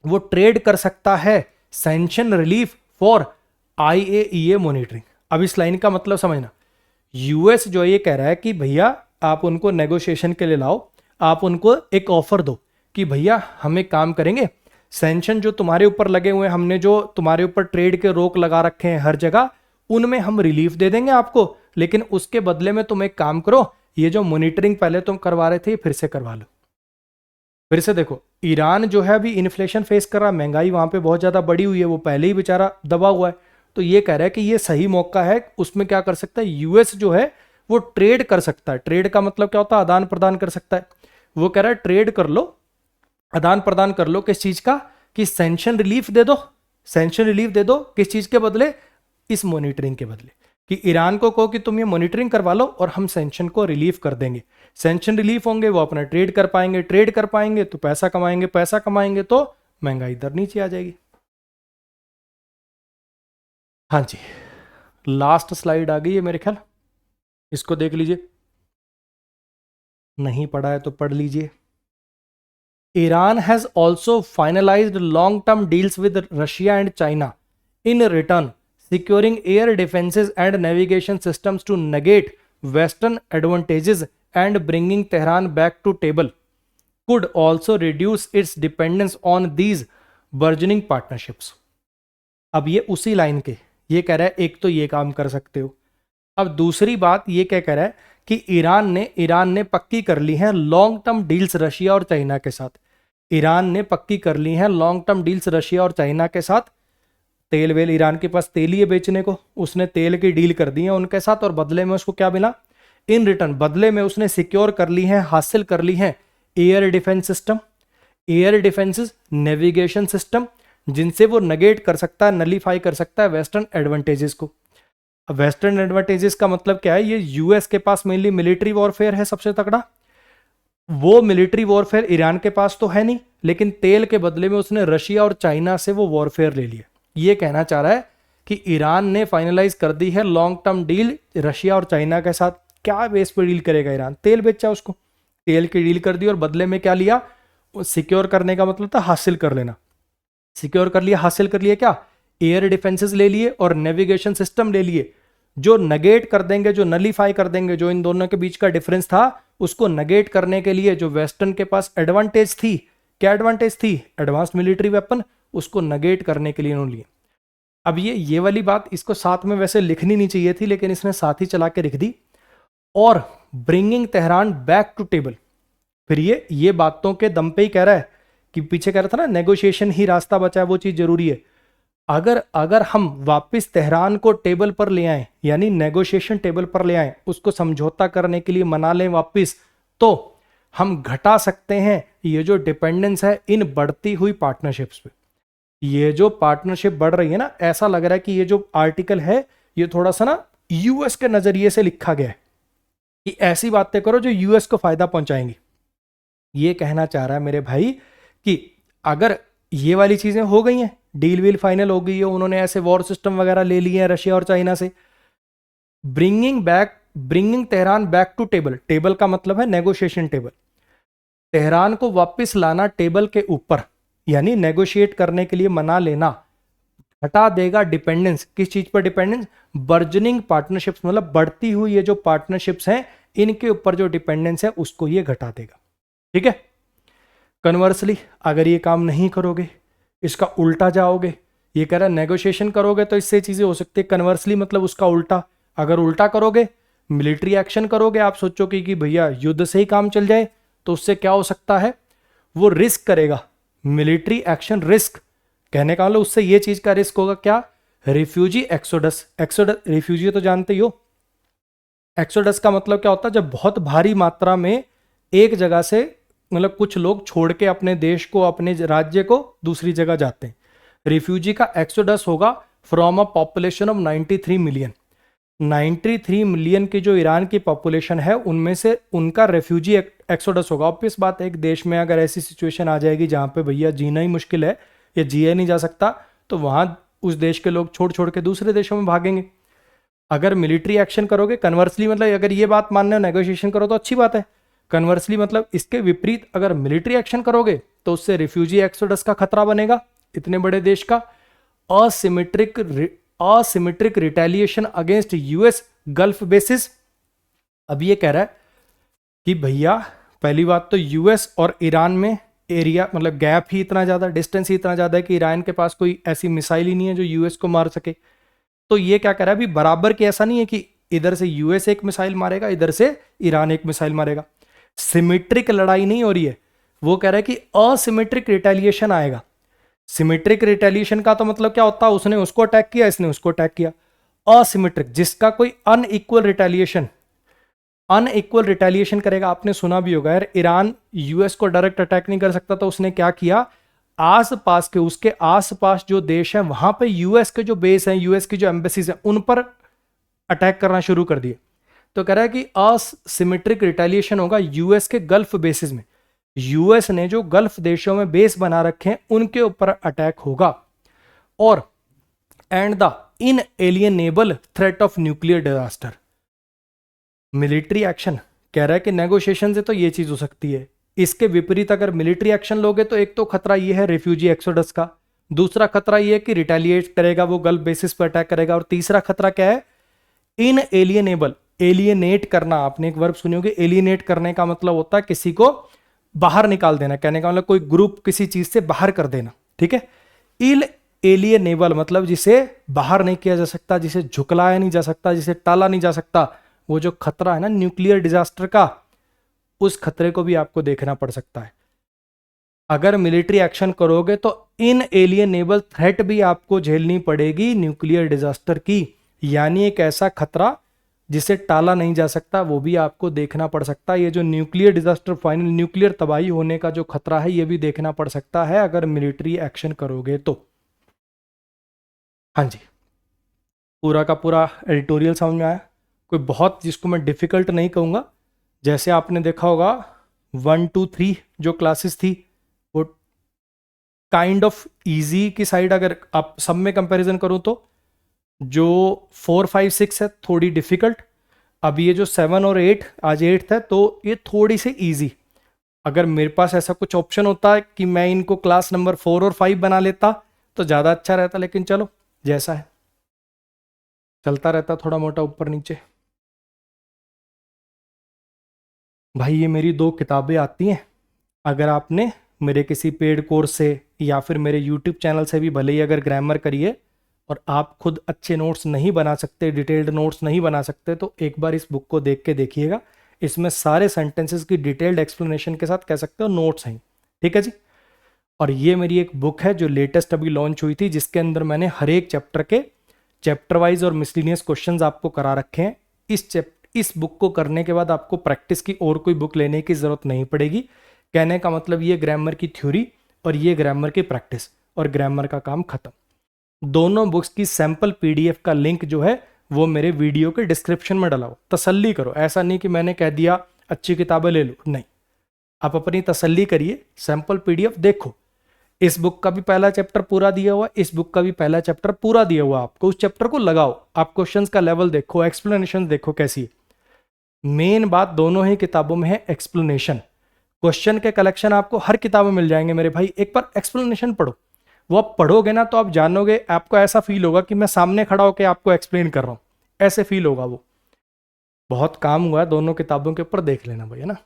वो ट्रेड कर सकता है sanction relief for IAEA monitoring. अब इस लाइन का मतलब समझना, यूएस जो ये कह रहा है कि भैया आप उनको नेगोशिएशन के लिए लाओ, आप उनको एक ऑफर दो कि भैया हम एक काम करेंगे, सैंक्शन जो तुम्हारे ऊपर लगे हुए हैं, हमने जो तुम्हारे ऊपर ट्रेड के रोक लगा रखे हैं हर जगह, उनमें हम रिलीफ दे देंगे आपको, लेकिन उसके बदले में तुम एक काम करो, ये जो मॉनिटरिंग पहले तुम करवा रहे थे फिर से करवा लो। फिर से देखो, ईरान जो है अभी इन्फ्लेशन फेस कर रहा है, महंगाई वहां पे बहुत ज्यादा बढ़ी हुई है, वो पहले ही बेचारा दबा हुआ है। तो ये कह रहा है कि ये सही मौका है, उसमें क्या कर सकता है यूएस जो है वो ट्रेड कर सकता है। ट्रेड का मतलब क्या होता है? आदान प्रदान कर सकता है। वो कह रहा है ट्रेड कर लो, आदान प्रदान कर लो। किस चीज का? कि सैंक्शन रिलीफ दे दो। सैंक्शन रिलीफ दे दो किस चीज के बदले? इस मॉनिटरिंग के बदले। कि ईरान को कहो कि तुम ये मॉनिटरिंग करवा लो और हम सैंक्शन को रिलीफ कर देंगे। सैंक्शन रिलीफ होंगे, वो अपना ट्रेड कर पाएंगे, ट्रेड कर पाएंगे तो पैसा कमाएंगे, पैसा कमाएंगे तो महंगाई दर नीचे आ जाएगी। हाँ जी, लास्ट स्लाइड आ गई है मेरे ख्याल, इसको देख लीजिए, नहीं पढ़ा है तो पढ़ लीजिए। Iran has also finalised long term deals with Russia and China, in return securing air defenses and navigation systems to negate Western advantages and bringing Tehran back to table could also reduce its dependence on these burgeoning partnerships. अब ये उसी line के ये कह रहा है, एक तो ये काम कर सकते हो। अब दूसरी बात ये क्या कह रहा है कि ईरान ने पक्की कर ली है लॉन्ग टर्म डील्स रशिया और चाइना के साथ। ईरान ने पक्की कर ली है लॉन्ग टर्म डील्स रशिया और चाइना के साथ। तेल वेल, ईरान के पास तेल ही है बेचने को, उसने तेल की डील कर दी है उनके साथ और बदले में उसको क्या मिला? इन रिटर्न बदले में उसने सिक्योर कर ली है, हासिल कर ली है air defence system, air defences, navigation system, जिनसे वो नेगेट कर सकता है, नलीफाई कर सकता है वेस्टर्न एडवांटेजेस को। वेस्टर्न एडवांटेजेस का मतलब क्या है? ये यूएस के पास मेनली मिलिट्री वॉरफेयर है सबसे तगड़ा, वो मिलिट्री वॉरफेयर ईरान के पास तो है नहीं, लेकिन तेल के बदले में उसने रशिया और चाइना से वो वॉरफेयर ले लिया। ये कहना चाह रहा है कि ईरान ने फाइनलाइज कर दी है लॉन्ग टर्म डील रशिया और चाइना के साथ। क्या बेस पे डील करेगा ईरान? तेल बेचा उसको, तेल की डील कर दी और बदले में क्या लिया? सिक्योर करने का मतलब था हासिल कर लेना। सिक्योर कर लिया, हासिल कर लिया क्या? एयर डिफेंसेस ले लिए और नेविगेशन सिस्टम ले लिए, जो नगेट कर देंगे, जो नलीफाई कर देंगे, जो इन दोनों के बीच का डिफरेंस था उसको नगेट करने के लिए जो वेस्टर्न के पास एडवांटेज थी। क्या एडवांटेज थी? एडवांस मिलिट्री वेपन, उसको नगेट करने के लिए इन्होंने लिए। अब ये वाली बात इसको साथ में वैसे लिखनी नहीं चाहिए थी, लेकिन इसने साथ ही चला के लिख दी। और bringing Tehran back to table, फिर ये बातों के दम पे ही कह रहा है कि पीछे कह रहा था ना नेगोशिएशन ही रास्ता बचा है, वो चीज जरूरी है। अगर हम वापस तेहरान को टेबल पर ले आए, यानी नेगोशिएशन टेबल पर ले आए, उसको समझौता करने के लिए मना लें वापस, तो हम घटा सकते हैं ये जो डिपेंडेंस है इन बढ़ती हुई पार्टनरशिप्स पे। ये जो पार्टनरशिप बढ़ रही है ना, ऐसा लग रहा है कि ये जो आर्टिकल है ये थोड़ा सा ना यूएस के नजरिए से लिखा गया है कि ऐसी बातें करो जो यूएस को फायदा पहुंचाएंगी। ये कहना चाह रहा है मेरे भाई कि अगर ये वाली चीजें हो गई हैं, डील वील फाइनल हो गई है, उन्होंने ऐसे वॉर सिस्टम वगैरह ले लिए हैं रशिया और चाइना से, bringing Tehran back to table, table का मतलब है नेगोशिएशन टेबल, तेहरान को वापस लाना टेबल के ऊपर, यानी नेगोशिएट करने के लिए मना लेना, हटा देगा डिपेंडेंस। किस चीज पर डिपेंडेंस? बर्जनिंग पार्टनरशिप्स, मतलब बढ़ती हुई ये जो पार्टनरशिप्स हैं इनके ऊपर जो डिपेंडेंस है उसको ये घटा देगा। ठीक है। कन्वर्सली अगर ये काम नहीं करोगे, इसका उल्टा जाओगे, ये कह रहा है नेगोशिएशन करोगे तो इससे चीजें हो सकती है। कन्वर्सली मतलब उसका उल्टा, अगर उल्टा करोगे, मिलिट्री एक्शन करोगे, आप सोचोगे कि भैया युद्ध से ही काम चल जाए, तो उससे क्या हो सकता है? वो रिस्क करेगा, मिलिट्री एक्शन रिस्क, कहने का मतलब उससे ये चीज का रिस्क होगा क्या? Refugee exodus. रिफ्यूजी तो जानते ही हो, एक्सोडस का मतलब क्या होता है? जब बहुत भारी मात्रा में एक जगह से, मतलब कुछ लोग छोड़ के अपने देश को, अपने राज्य को दूसरी जगह जाते हैं। रिफ्यूजी का एक्सोडस होगा from a population of 93 million. 93 million की जो ईरान की पॉपुलेशन है उनमें से उनका रेफ्यूजी एक्सोडस होगा। ऑब्वियस बात है, एक देश में अगर ऐसी सिचुएशन आ जाएगी जहां पे भैया जीना ही मुश्किल है या जिया नहीं जा सकता, तो वहां उस देश के लोग छोड़ छोड़ के दूसरे देशों में भागेंगे। अगर मिलिट्री एक्शन करोगे, कन्वर्सली मतलब अगर ये बात मानने हो नेगोशिएशन करो तो अच्छी बात है। कन्वर्सली मतलब इसके विपरीत अगर मिलिट्री एक्शन करोगे तो उससे रिफ्यूजी एक्सोडस का खतरा बनेगा इतने बड़े देश का। Asymmetric retaliation against US gulf basis. अब ये कह रहा है कि भैया पहली बात तो यूएस और ईरान में एरिया, मतलब गैप ही इतना ज्यादा, डिस्टेंस ही इतना ज्यादा है कि ईरान के पास कोई ऐसी मिसाइल ही नहीं है जो यूएस को मार सके। तो ये क्या कह रहा है? अभी बराबर के ऐसा नहीं है कि इधर से यूएस एक मिसाइल मारेगा, इधर से ईरान एक मिसाइल मारेगा। सिमेट्रिक लड़ाई नहीं हो रही है, वो कह रहा है कि असिमेट्रिक रिटेलिएशन आएगा। सिमेट्रिक रिटेलिएशन का तो मतलब क्या होता है? उसने उसको अटैक किया, इसने उसको अटैक किया। असिमेट्रिक जिसका कोई अनइक्वल रिटेलिएशन करेगा। आपने सुना भी होगा यार, ईरान यूएस को डायरेक्ट अटैक नहीं कर सकता, तो उसने क्या किया? आसपास के, उसके आसपास जो देश हैं वहां पे यूएस के जो बेस हैं, यूएस की जो एम्बेसीज हैं, उन पर अटैक करना शुरू कर दिए। तो कह रहा है कि असिमेट्रिक रिटेलिएशन होगा यूएस के गल्फ बेसिस में। यूएस ने जो गल्फ देशों में बेस बना रखे हैं उनके ऊपर अटैक होगा। और and the inalienable threat of nuclear disaster. Military action कह रहा है कि नेगोशिएशन से तो ये चीज हो सकती है, इसके विपरीत अगर मिलिट्री एक्शन लोगे तो एक तो खतरा ये है रिफ्यूजी एक्सोडस का, दूसरा खतरा ये है कि रिटेलिएट करेगा, वो गल्फ बेसिस पर अटैक करेगा, और तीसरा खतरा क्या है? इनएलियनेबल, एलियनेट करना। आपने एक वर्ब सुनी होगी, एलियनेट करने का मतलब होता है किसी को बाहर निकाल देना, कहने का मतलब कोई ग्रुप किसी चीज से बाहर कर देना। ठीक है। इल एलियनेबल मतलब जिसे बाहर नहीं किया जा सकता, जिसे झुकलाया नहीं जा सकता, जिसे टाला नहीं जा सकता। वो जो खतरा है ना न्यूक्लियर डिजास्टर का, उस खतरे को भी आपको देखना पड़ सकता है। अगर मिलिट्री एक्शन करोगे तो इनएलियनेबल थ्रेट भी आपको झेलनी पड़ेगी न्यूक्लियर डिजास्टर की, यानी एक ऐसा खतरा जिसे टाला नहीं जा सकता, वो भी आपको देखना पड़ सकता है। ये जो न्यूक्लियर डिजास्टर, फाइनल न्यूक्लियर तबाही होने का जो खतरा है, ये भी देखना पड़ सकता है अगर मिलिट्री एक्शन करोगे तो। हाँ जी, पूरा का पूरा एडिटोरियल समझ में आया? कोई बहुत जिसको मैं डिफिकल्ट नहीं कहूँगा। जैसे आपने देखा होगा 1 2 3 जो क्लासेस थी वो काइंड ऑफ इजी की साइड, अगर आप सब में कंपैरिजन करूँ तो। जो 4 5 6 है थोड़ी डिफिकल्ट। अब ये जो 7 और 8, आज 8th है तो ये थोड़ी सी इजी। अगर मेरे पास ऐसा कुछ ऑप्शन होता है कि मैं इनको क्लास नंबर 4 और 5 बना लेता तो ज़्यादा अच्छा रहता, लेकिन चलो जैसा है, चलता रहता थोड़ा मोटा ऊपर नीचे। भाई ये मेरी 2 किताबें आती हैं। अगर आपने मेरे किसी पेड कोर्स से या फिर मेरे यूट्यूब चैनल से भी भले ही अगर ग्रामर करिए और आप खुद अच्छे नोट्स नहीं बना सकते, डिटेल्ड नोट्स नहीं बना सकते, तो एक बार इस बुक को देख के देखिएगा। इसमें सारे सेंटेंसेस की डिटेल्ड एक्सप्लेनेशन के साथ कह सकते हो नोट्स हैं। ठीक है जी। और ये मेरी एक बुक है जो लेटेस्ट अभी लॉन्च हुई थी, जिसके अंदर मैंने हर एक चैप्टर के चैप्टर वाइज और मिसलिनियस क्वेश्चंस आपको करा रखे हैं। इस बुक को करने के बाद आपको प्रैक्टिस की और कोई बुक लेने की जरूरत नहीं पड़ेगी। कहने का मतलब ये ग्रामर की थ्योरी और ये ग्रामर की प्रैक्टिस, और ग्रामर का काम खत्म। दोनों बुक्स की सैंपल पीडीएफ का लिंक जो है वो मेरे वीडियो के डिस्क्रिप्शन में डलाओ। तसल्ली करो, ऐसा नहीं कि मैंने कह दिया अच्छी किताबें ले लो, नहीं। आप अपनी तसल्ली करिए, सैंपल पीडीएफ देखो। इस बुक का भी पहला चैप्टर पूरा दिया हुआ, इस बुक का भी पहला चैप्टर पूरा दिया हुआ। आपको उस चैप्टर को लगाओ, आप क्वेश्चंस का लेवल देखो, एक्सप्लेनेशन देखो कैसी है। मेन बात दोनों ही किताबों में है एक्सप्लेनेशन। क्वेश्चन के कलेक्शन आपको हर किताब में मिल जाएंगे मेरे भाई, एक बार एक्सप्लेनेशन पढ़ो। वो आप पढ़ोगे ना तो आप जानोगे, आपको ऐसा फील होगा कि मैं सामने खड़ा होकर आपको एक्सप्लेन कर रहा हूं, ऐसे फील होगा। वो बहुत काम हुआ है दोनों किताबों के ऊपर, देख लेना भैया ना।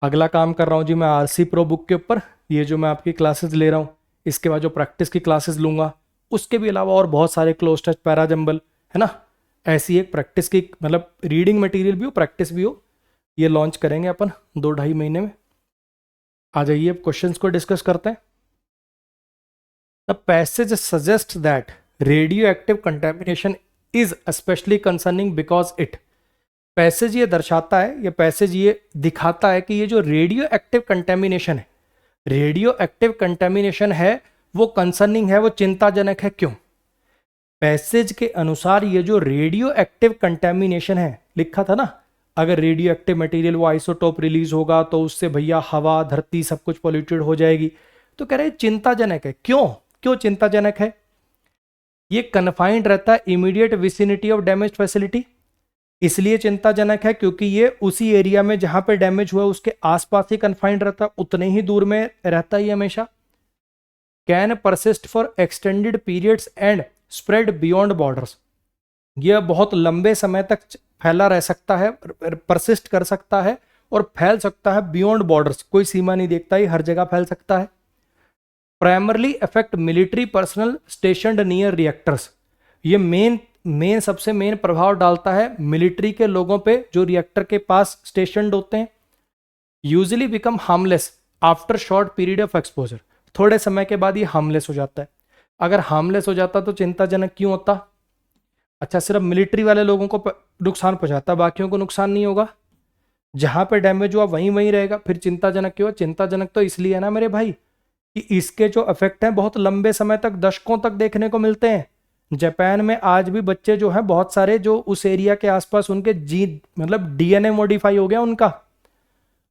अगला काम कर रहा हूँ जी मैं आरसी प्रो बुक के ऊपर। ये जो मैं आपकी क्लासेस ले रहा हूँ, इसके बाद जो प्रैक्टिस की क्लासेस लूंगा, उसके भी अलावा और बहुत सारे क्लोज टच, पैराजंबल, है ना, ऐसी एक प्रैक्टिस की, मतलब रीडिंग मटेरियल भी हो प्रैक्टिस भी हो, ये लॉन्च करेंगे अपन 2-2.5 महीने में। आ जाइए अब क्वेश्चंस को डिस्कस करते हैं। The passage suggest that radio active contamination is specially concerning because it. Passage ये दर्शाता है, ये पैसेज ये दिखाता है कि ये जो रेडियो एक्टिव कंटेमिनेशन है, रेडियो एक्टिव कंटेमिनेशन है, वो कंसर्निंग है, वो चिंताजनक है। क्यों? पैसेज के अनुसार ये जो रेडियो एक्टिव कंटेमिनेशन है, लिखा था ना, अगर रेडियो एक्टिव मटेरियल वो आइसोटोप रिलीज होगा तो उससे भैया हवा, धरती सब कुछ पॉल्यूटेड हो जाएगी। तो कह रहे चिंताजनक है। क्यों? क्यों चिंताजनक है? ये कन्फाइंड रहता है immediate vicinity of damage facility. इसलिए चिंताजनक है क्योंकि ये उसी एरिया में जहां पे डैमेज हुआ उसके आसपास ही कन्फाइंड रहता है, उतने ही दूर में रहता ही हमेशा। Can persist for extended periods and spread beyond borders. यह बहुत लंबे समय तक फैला रह सकता है, परसिस्ट कर सकता है और फैल सकता है बियॉन्ड बॉर्डर्स, कोई सीमा नहीं देखता, ही हर जगह फैल सकता है। Primarily affect military personnel स्टेशनड near reactors. ये मेन सबसे मेन प्रभाव डालता है मिलिट्री के लोगों पे जो रिएक्टर के पास स्टेशनड होते हैं। Usually become harmless after short period of exposure. थोड़े समय के बाद ये हार्मलेस हो जाता है। अगर हार्मलेस हो जाता तो चिंताजनक क्यों होता? अच्छा, सिर्फ मिलिट्री वाले लोगों को नुकसान पहुंचाता, बाकियों को नुकसान नहीं होगा। जहां पे डैमेज हुआ वहीं वहीं रहेगा, फिर चिंताजनक क्यों? चिंताजनक तो इसलिए है ना मेरे भाई कि इसके जो इफेक्ट हैं बहुत लंबे समय तक, दशकों तक देखने को मिलते हैं। जापान में आज भी बच्चे जो हैं बहुत सारे, जो उस एरिया के आसपास उनके जीन मतलब डीएनए मॉडिफाई हो गया उनका,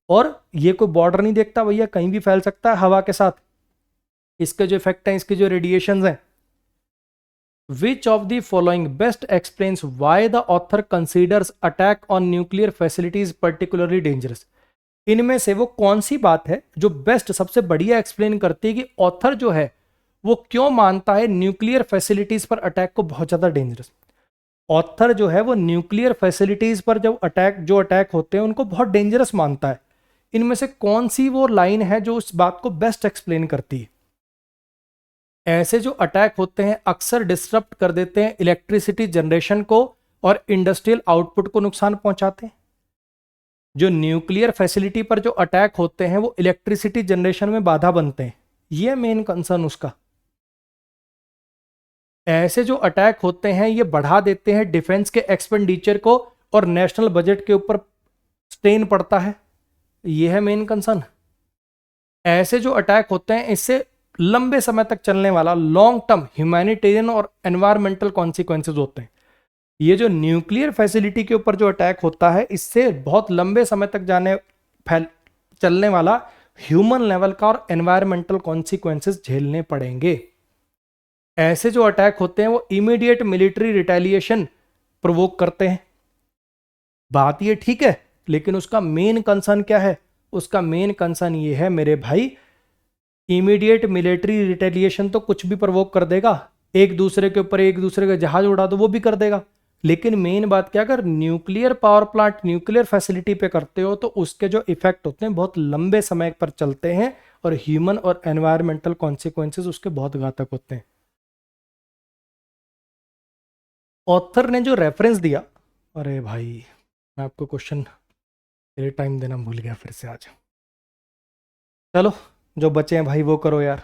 और ये कोई बॉर्डर नहीं देखता भैया, कहीं भी फैल सकता है हवा के साथ। इसके जो इफेक्ट हैं, इसके जो रेडिएशन हैं। Which of the following best explains why the author considers attack on nuclear facilities particularly dangerous? इनमें से वो कौन सी बात है जो बेस्ट, सबसे बढ़िया एक्सप्लेन करती है कि ऑथर जो है वो क्यों मानता है न्यूक्लियर फैसिलिटीज पर अटैक को बहुत ज्यादा डेंजरस। ऑथर जो है वो न्यूक्लियर फैसिलिटीज पर जो अटैक होते हैं उनको बहुत डेंजरस मानता है। इनमें से कौन सी वो लाइन है जो उस बात को बेस्ट एक्सप्लेन करती है? ऐसे जो अटैक होते हैं अक्सर डिस्टर्ब कर देते हैं इलेक्ट्रिसिटी जनरेशन को और इंडस्ट्रियल आउटपुट को नुकसान पहुंचाते हैं। जो न्यूक्लियर फैसिलिटी पर जो अटैक होते हैं वो इलेक्ट्रिसिटी जनरेशन में बाधा बनते हैं, ये मेन कंसर्न उसका। ऐसे जो अटैक होते हैं ये बढ़ा देते हैं डिफेंस के एक्सपेंडिचर को और नेशनल बजट के ऊपर स्ट्रेन पड़ता है। ये है मेन कंसर्न। ऐसे जो अटैक होते हैं इससे लंबे समय तक चलने वाला लॉन्ग टर्म ह्यूमैनिटेरियन और एनवायरमेंटल कॉन्सिक्वेंसेज होते हैं। ये जो न्यूक्लियर फैसिलिटी के ऊपर जो अटैक होता है इससे बहुत लंबे समय तक चलने वाला ह्यूमन लेवल का और एनवायरमेंटल कॉन्सिक्वेंसेज झेलने पड़ेंगे। ऐसे जो अटैक होते हैं वो इमीडिएट मिलिट्री रिटेलिएशन प्रोवोक करते हैं। बात ये ठीक है, लेकिन उसका मेन कंसर्न क्या है? उसका मेन कंसर्न ये है मेरे भाई, इमीडिएट मिलिट्री रिटेलिएशन तो कुछ भी प्रोवोक कर देगा, एक दूसरे के ऊपर एक दूसरे का जहाज उड़ा दो वो भी कर देगा। लेकिन मेन बात क्या, अगर nuclear power plant nuclear facility पे करते हो तो उसके जो इफेक्ट होते हैं बहुत लंबे समय पर चलते हैं और ह्यूमन और एनवायरमेंटल कॉन्सिक्वेंसेज उसके बहुत घातक होते हैं। ऑथर ने जो रेफरेंस दिया, अरे भाई मैं आपको क्वेश्चन मेरे टाइम देना भूल गया फिर से आज। चलो जो बचे हैं भाई वो करो यार।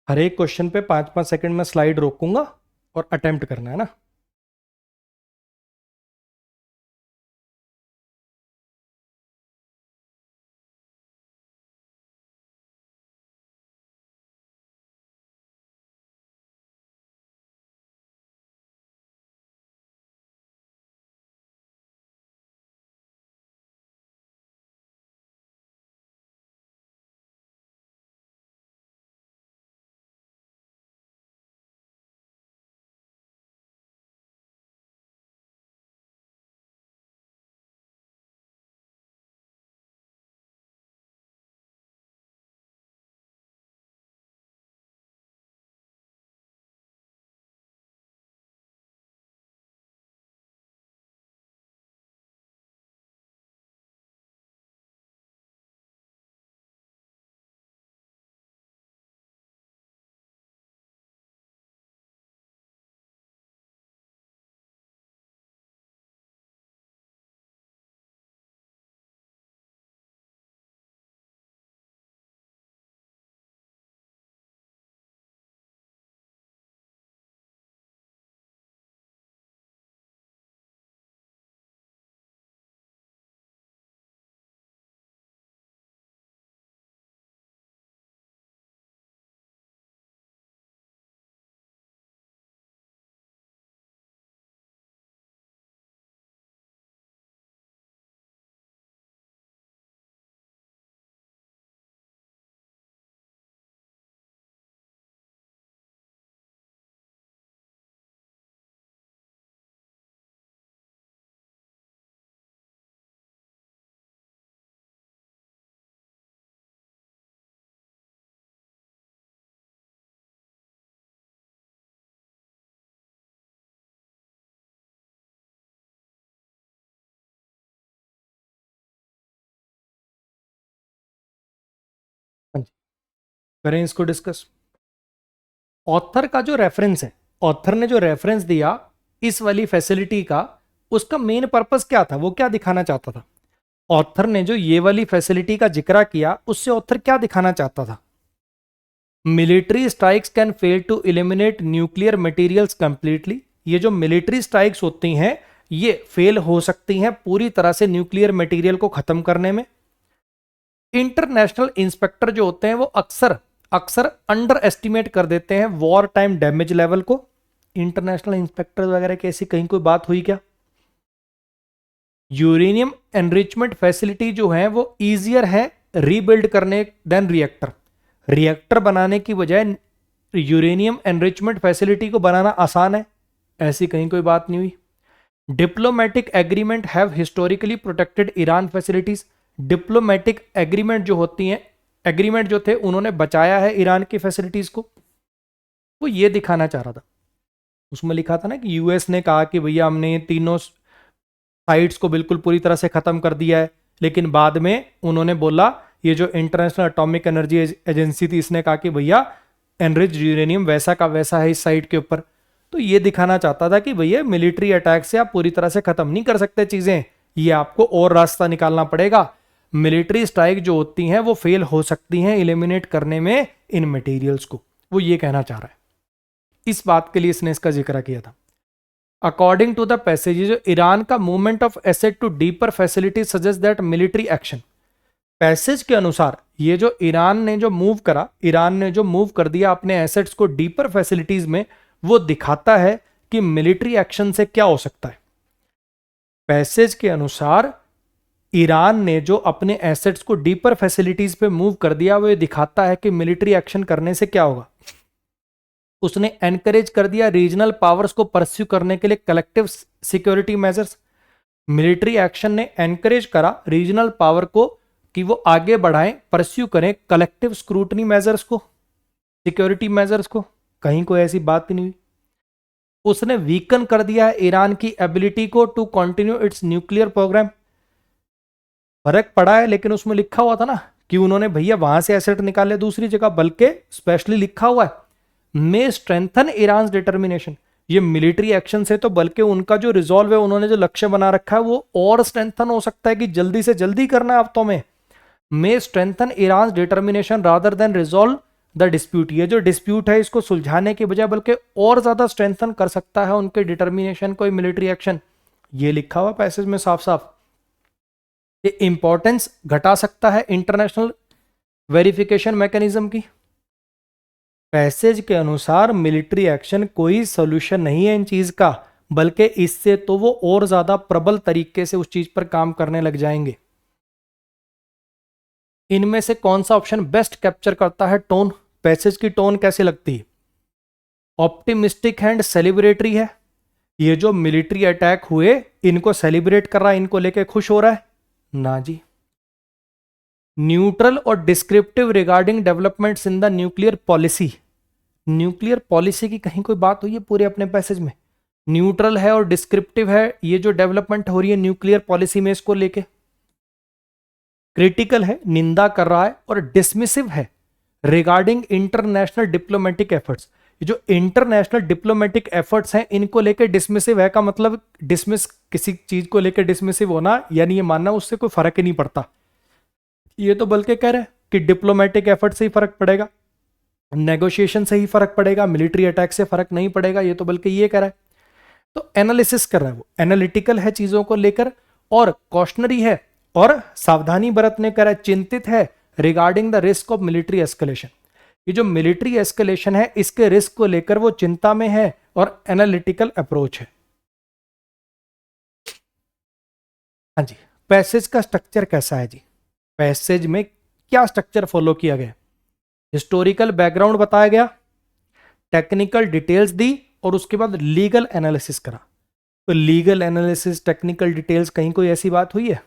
हर एक क्वेश्चन पे 5-5 सेकंड में स्लाइड रोकूंगा और अटेम्प्ट करना है ना। हाँ जी, करें इसको डिस्कस। ऑथर का जो रेफरेंस है, ऑथर ने जो रेफरेंस दिया इस वाली फैसिलिटी का, उसका मेन पर्पस क्या था, वो क्या दिखाना चाहता था? ऑथर ने जो ये वाली फैसिलिटी का जिक्र किया उससे ऑथर क्या दिखाना चाहता था? Military strikes can fail to eliminate nuclear materials completely. ये जो मिलिट्री स्ट्राइक्स होती हैं ये फेल हो सकती हैं पूरी तरह से न्यूक्लियर मटेरियल को खत्म करने में। इंटरनेशनल इंस्पेक्टर जो होते हैं वो अक्सर अक्सर अंडर एस्टिमेट कर देते हैं वॉर टाइम डैमेज लेवल को। इंटरनेशनल इंस्पेक्टर वगैरह की ऐसी कहीं कोई बात हुई क्या? यूरेनियम एनरिचमेंट फैसिलिटी जो है वो इजियर है रीबिल्ड करने देन रिएक्टर। रिएक्टर बनाने की बजाय यूरेनियम एनरिचमेंट फैसिलिटी को बनाना आसान है, ऐसी कहीं कोई बात नहीं हुई। Diplomatic agreement have historically protected Iran facilities. Diplomatic agreement जो होती हैं, एग्रीमेंट जो थे उन्होंने बचाया है ईरान की फैसिलिटीज को। वो ये दिखाना चाह रहा था। उसमें लिखा था ना कि यूएस ने कहा कि भैया हमने ये तीनों साइट्स को बिल्कुल पूरी तरह से खत्म कर दिया है, लेकिन बाद में उन्होंने बोला, ये जो इंटरनेशनल एटॉमिक एनर्जी एजेंसी थी इसने कहा कि भैया एनरिच यूरेनियम वैसा का वैसा है इस साइट के ऊपर। तो ये दिखाना चाहता था कि भैया मिलिट्री अटैक से आप पूरी तरह से खत्म नहीं कर सकते चीजें, ये आपको और रास्ता निकालना पड़ेगा। मिलिट्री स्ट्राइक जो होती हैं वो फेल हो सकती हैं एलिमिनेट करने में इन मटेरियल्स को, वो ये कहना चाह रहा है। इस बात के लिए इसने इसका जिक्र किया था। According to the passage, Iran का movement of asset to deeper facility suggest that military action. Passage के अनुसार ये जो ईरान ने जो मूव करा, ईरान ने जो मूव कर दिया अपने एसेट्स को डीपर फैसिलिटीज में, वो दिखाता है कि मिलिट्री एक्शन से क्या हो सकता है। पैसेज के अनुसार ईरान ने जो अपने एसेट्स को डीपर फैसिलिटीज पे मूव कर दिया, वो ये दिखाता है कि मिलिट्री एक्शन करने से क्या होगा। उसने एनकरेज कर दिया रीजनल पावर्स को परस्यू करने के लिए collective security measures. Military action ने एनकरेज करा रीजनल पावर को कि वो आगे बढ़ाएं, परस्यू करें कलेक्टिव स्क्रूटनी मेजर्स को, सिक्योरिटी मेजर्स को। कहीं कोई ऐसी बात ही नहीं हुई। उसने वीकन कर दिया है ईरान की एबिलिटी को to continue its nuclear program. फर्क पड़ा है, लेकिन उसमें लिखा हुआ था ना कि उन्होंने भैया वहां से एसेट निकाले दूसरी जगह, बल्कि स्पेशली लिखा हुआ है मे स्ट्रेंथन ईरान डिटर्मिनेशन। ये मिलिट्री एक्शन से तो बल्कि उनका जो रिजॉल्व है, उन्होंने जो लक्ष्य बना रखा है, वो और स्ट्रेंथन हो सकता है कि जल्दी से जल्दी करना है हफ्तों में। May strengthen Iran determination rather than resolve the dispute. ये जो डिस्प्यूट है इसको सुलझाने के बजाय बल्कि और ज्यादा स्ट्रेंथन कर सकता है उनके डिटर्मिनेशन को मिलिट्री एक्शन। ये लिखा हुआ पैसेज में साफ साफ। ये इंपॉर्टेंस घटा सकता है इंटरनेशनल वेरिफिकेशन मैकेनिज्म की। पैसेज के अनुसार मिलिट्री एक्शन कोई सोल्यूशन नहीं है इन चीज का, बल्कि इससे तो वो और ज्यादा प्रबल तरीके से उस चीज पर काम करने लग जाएंगे। इनमें से कौन सा ऑप्शन बेस्ट कैप्चर करता है टोन? पैसेज की टोन कैसे लगती है? ऑप्टिमिस्टिक एंड सेलिब्रेटरी है। ये जो मिलिट्री अटैक हुए इनको सेलिब्रेट कर रहा है, इनको लेके खुश हो रहा है ना जी। न्यूट्रल और descriptive regarding developments in the nuclear policy. Nuclear policy की कहीं कोई बात हुई है पूरे अपने पैसेज में? न्यूट्रल है और डिस्क्रिप्टिव है ये जो डेवलपमेंट हो रही है न्यूक्लियर पॉलिसी में, इसको लेके क्रिटिकल है, निंदा कर रहा है, और डिसमिसिव है रिगार्डिंग इंटरनेशनल डिप्लोमेटिक एफर्ट्स। ये जो इंटरनेशनल डिप्लोमेटिक एफर्ट्स हैं इनको लेके डिसमिसिव है का मतलब डिसमिस, किसी चीज को लेके डिसमिसिव होना यानी ये मानना उससे कोई फर्क ही नहीं पड़ता। ये तो बल्कि कह रहे हैं कि डिप्लोमेटिक एफर्ट से ही फर्क पड़ेगा, नेगोशिएशन से ही फर्क पड़ेगा, मिलिट्री अटैक से फर्क नहीं पड़ेगा। ये तो बल्कि ये कह रहा है। तो एनालिसिस कर रहा है वो, एनालिटिकल है चीजों को लेकर, और कॉशनरी है और सावधानी बरतने कर, चिंतित है regarding the risk of military escalation. ये जो मिलिट्री एस्केलेशन है इसके रिस्क को लेकर वो चिंता में है और एनालिटिकल अप्रोच है। हाँ जी, पैसेज का स्ट्रक्चर कैसा है जी? पैसेज में क्या स्ट्रक्चर फॉलो किया गया? हिस्टोरिकल बैकग्राउंड बताया गया, टेक्निकल डिटेल्स दी, और उसके बाद लीगल एनालिसिस करा। तो लीगल एनालिसिस, टेक्निकल डिटेल्स, कहीं कोई ऐसी बात हुई है?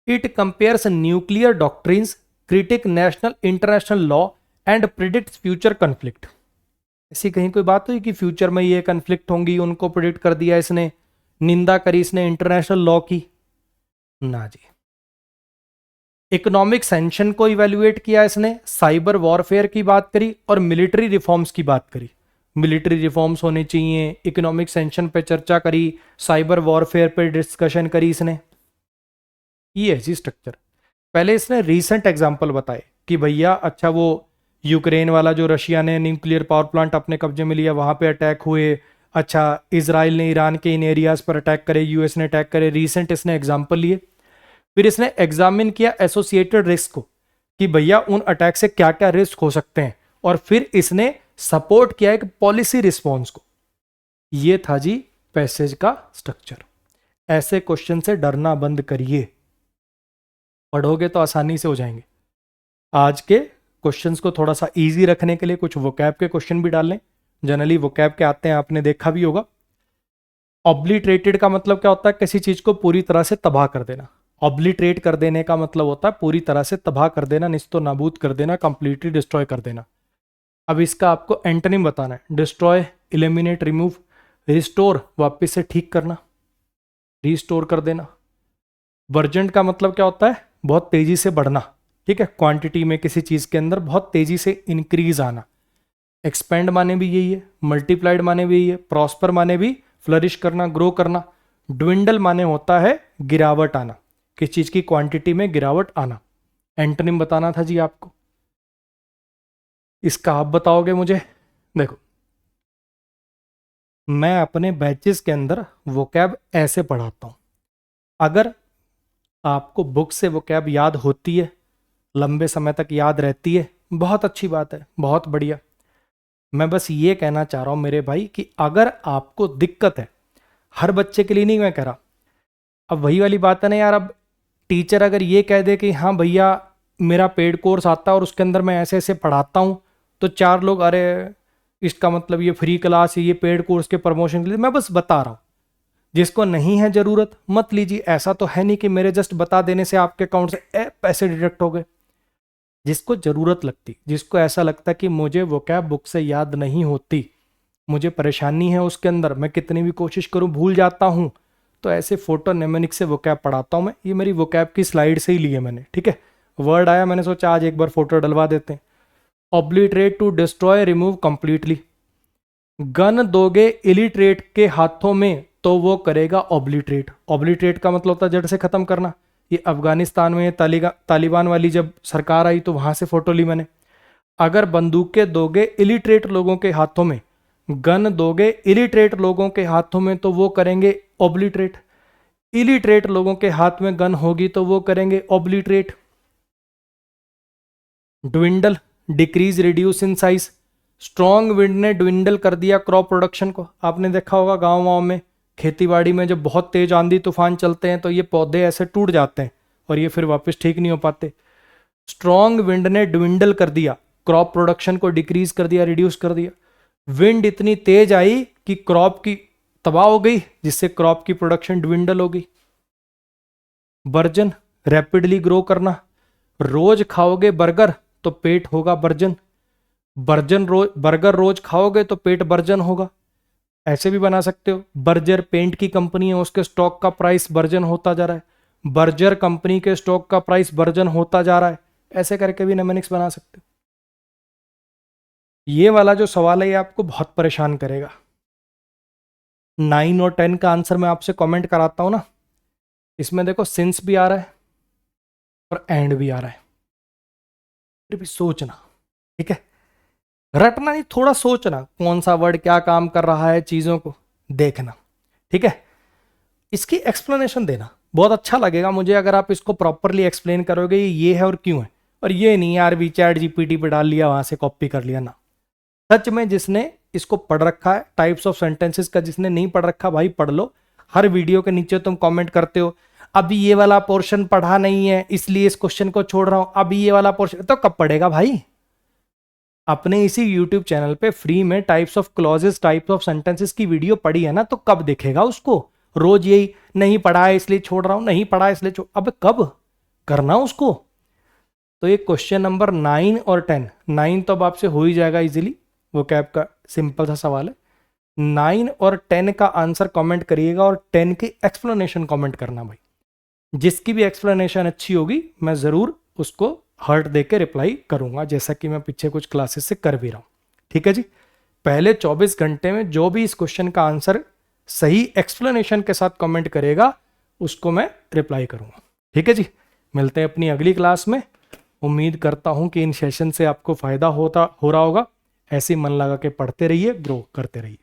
It compares nuclear doctrines, critic national international law and predicts future conflict. ऐसी कहीं कोई बात हुई कि फ्यूचर में ये कॉन्फ्लिक्ट होंगी, उनको प्रिडिक्ट कर दिया इसने, निंदा करी इसने इंटरनेशनल लॉ की? ना जी। इकोनॉमिक सैंक्शन को इवेल्युएट किया इसने, साइबर वॉरफेयर की बात करी और मिलिट्री रिफॉर्म्स की बात करी। मिलिट्री रिफॉर्म्स होने चाहिए, इकोनॉमिक सैंक्शन पे चर्चा करी, साइबर वॉरफेयर पे डिस्कशन करी इसने। ये है जी स्ट्रक्चर। पहले इसने रीसेंट एग्जांपल बताए कि भैया अच्छा वो यूक्रेन वाला जो रशिया ने न्यूक्लियर पावर प्लांट अपने कब्जे में लिया वहां पे अटैक हुए, अच्छा इजराइल ने ईरान के इन एरियाज पर अटैक करे, यूएस ने अटैक करे, रीसेंट इसने एग्जांपल लिए। फिर इसने एग्जामिन किया एसोसिएटेड रिस्क को कि भैया उन अटैक से क्या क्या रिस्क हो सकते हैं, और फिर इसने सपोर्ट किया एक पॉलिसी रिस्पॉन्स को। ये था जी पैसेज का स्ट्रक्चर। ऐसे क्वेश्चन से डरना बंद करिए, पढ़ोगे तो आसानी से हो जाएंगे। आज के क्वेश्चंस को थोड़ा सा इजी रखने के लिए कुछ वोकैब के क्वेश्चन भी डाल लें। जनरली वोकैब के आते हैं, आपने देखा भी होगा। ऑब्लिटरेटेड का मतलब क्या होता है? किसी चीज को पूरी तरह से तबाह कर देना। ऑब्लिटरेट कर देने का मतलब होता है पूरी तरह से तबाह कर देना, निस्तो नाबूद कर देना, कंप्लीटली डिस्ट्रॉय कर देना। अब इसका आपको एंटोनिम बताना है। Destroy, eliminate, remove. रिस्टोर, वापस से ठीक करना, रिस्टोर कर देना। वर्जेंट का मतलब क्या होता है? बहुत तेजी से बढ़ना, ठीक है, क्वांटिटी में किसी चीज के अंदर बहुत तेजी से इंक्रीज आना। एक्सपेंड माने भी यही है, मल्टीप्लाइड माने भी यही है, प्रॉस्पर माने भी फ्लरिश करना, ग्रो करना। ड्विंडल माने होता है गिरावट आना, किस चीज की क्वांटिटी में गिरावट आना। एंटोनिम बताना था जी आपको, इसका आप बताओगे मुझे। देखो, मैं अपने बैचेस के अंदर वोकैब ऐसे पढ़ाता हूं। अगर आपको बुक से वोकैब याद होती है, लंबे समय तक याद रहती है, बहुत अच्छी बात है, बहुत बढ़िया। मैं बस ये कहना चाह रहा हूं मेरे भाई कि अगर आपको दिक्कत है, हर बच्चे के लिए नहीं मैं कह रहा, अब वही वाली बात है ना यार, अब टीचर अगर ये कह दे कि हाँ भैया मेरा पेड कोर्स आता है और उसके अंदर मैं ऐसे ऐसे पढ़ाता हूँ, तो चार लोग अरे इसका मतलब ये फ्री क्लास है, ये पेड कोर्स के प्रमोशन के लिए। मैं बस बता रहा हूँ, जिसको नहीं है जरूरत मत लीजिए। ऐसा तो है नहीं कि मेरे जस्ट बता देने से आपके अकाउंट से पैसे डिडक्ट हो गए। जिसको जरूरत लगती, जिसको ऐसा लगता कि मुझे वोकैब बुक से याद नहीं होती, मुझे परेशानी है उसके अंदर, मैं कितनी भी कोशिश करूं भूल जाता हूं, तो ऐसे फोटो नेमोनिक से वोकैब पढ़ाता हूं मैं। ये मेरी वोकैब की स्लाइड से ही लिए मैंने, ठीक है। वर्ड आया, मैंने सोचा आज एक बार फोटो डलवा देते हैं। Obliterate to destroy, remove completely. Gun दोगे इलिटरेट के हाथों में तो वो करेगा ऑब्लिटरेट। ऑब्लिटरेट का मतलब होता है जड़ से खत्म करना। ये अफगानिस्तान में तालिबान वाली जब सरकार आई तो वहां से फोटो ली मैंने। अगर बंदूकें दोगे इलिटरेट लोगों के हाथों में, गन दोगे इलिटरेट लोगों के हाथों में तो वो करेंगे ऑब्लिटरेट। इलिटरेट लोगों के हाथ में गन होगी तो वो करेंगे obliterate. Dwindle, decrease, reduce in size. Strong wind ने ड्विंडल कर दिया क्रॉप प्रोडक्शन को। आपने देखा होगा गांव वाँव में खेतीबाड़ी में जब बहुत तेज आंधी तूफान चलते हैं तो ये पौधे ऐसे टूट जाते हैं और ये फिर वापस ठीक नहीं हो पाते। स्ट्रॉन्ग विंड ने ड्विंडल कर दिया, क्रॉप प्रोडक्शन को डिक्रीज कर दिया, रिड्यूस कर दिया। विंड इतनी तेज आई कि क्रॉप की तबाह हो गई, जिससे क्रॉप की प्रोडक्शन ड्विंडल हो गई। बर्जन, रैपिडली ग्रो करना। रोज खाओगे बर्गर तो पेट होगा बर्जन। बर्गर रोज खाओगे तो पेट बर्जन होगा। ऐसे भी बना सकते हो। बर्जर पेंट की कंपनी है, उसके स्टॉक का प्राइस बर्जन होता जा रहा है। बर्जर कंपनी के स्टॉक का प्राइस बर्जन होता जा रहा है। ऐसे करके भी नेमोनिक्स बना सकते हो। ये वाला जो सवाल है ये आपको बहुत परेशान करेगा। 9 और 10 का आंसर मैं आपसे कमेंट कराता हूं ना, इसमें देखो सिंस भी आ रहा है और एंड भी आ रहा है। फिर भी सोचना, ठीक है, रटना नहीं, थोड़ा सोचना कौन सा वर्ड क्या काम कर रहा है, चीजों को देखना, ठीक है। इसकी एक्सप्लेनेशन देना बहुत अच्छा लगेगा मुझे अगर आप इसको प्रॉपरली एक्सप्लेन करोगे ये है और क्यों है, और ये नहीं यार भी चैट जीपीटी पे डाल लिया वहां से कॉपी कर लिया ना। सच में जिसने इसको पढ़ रखा है, टाइप्स ऑफ सेंटेंसेस का जिसने नहीं पढ़ रखा भाई पढ़ लो। हर वीडियो के नीचे तुम कमेंट करते हो अभी ये वाला पोर्शन पढ़ा नहीं है इसलिए इस क्वेश्चन को छोड़ रहा हूं, अभी ये वाला पोर्शन, तो कब पढ़ेगा भाई। अपने इसी यूट्यूब चैनल पे फ्री में types of clauses, types of sentences की वीडियो पढ़ी है ना, तो कब देखेगा उसको। रोज यही नहीं पढ़ा है इसलिए छोड़ रहा हूं, नहीं पढ़ा है इसलिए छोड़, अब कब करना उसको। तो ये क्वेश्चन नंबर 9 और 10, 9 तो अब आपसे हो ही जाएगा इजीली, वो कैब का सिंपल सा सवाल है। 9 और 10 का आंसर कमेंट करिएगा और 10 की एक्सप्लेनेशन कमेंट करना भाई। जिसकी भी एक्सप्लेनेशन अच्छी होगी मैं जरूर उसको हार्ट दे के रिप्लाई करूंगा, जैसा कि मैं पीछे कुछ क्लासेस से कर भी रहा हूं, ठीक है जी। पहले 24 घंटे में जो भी इस क्वेश्चन का आंसर सही एक्सप्लेनेशन के साथ कमेंट करेगा उसको मैं रिप्लाई करूंगा, ठीक है जी। मिलते हैं अपनी अगली क्लास में। उम्मीद करता हूं कि इन सेशन से आपको फायदा हो रहा होगा। ऐसे मन लगा के पढ़ते रहिए, ग्रो करते रहिए।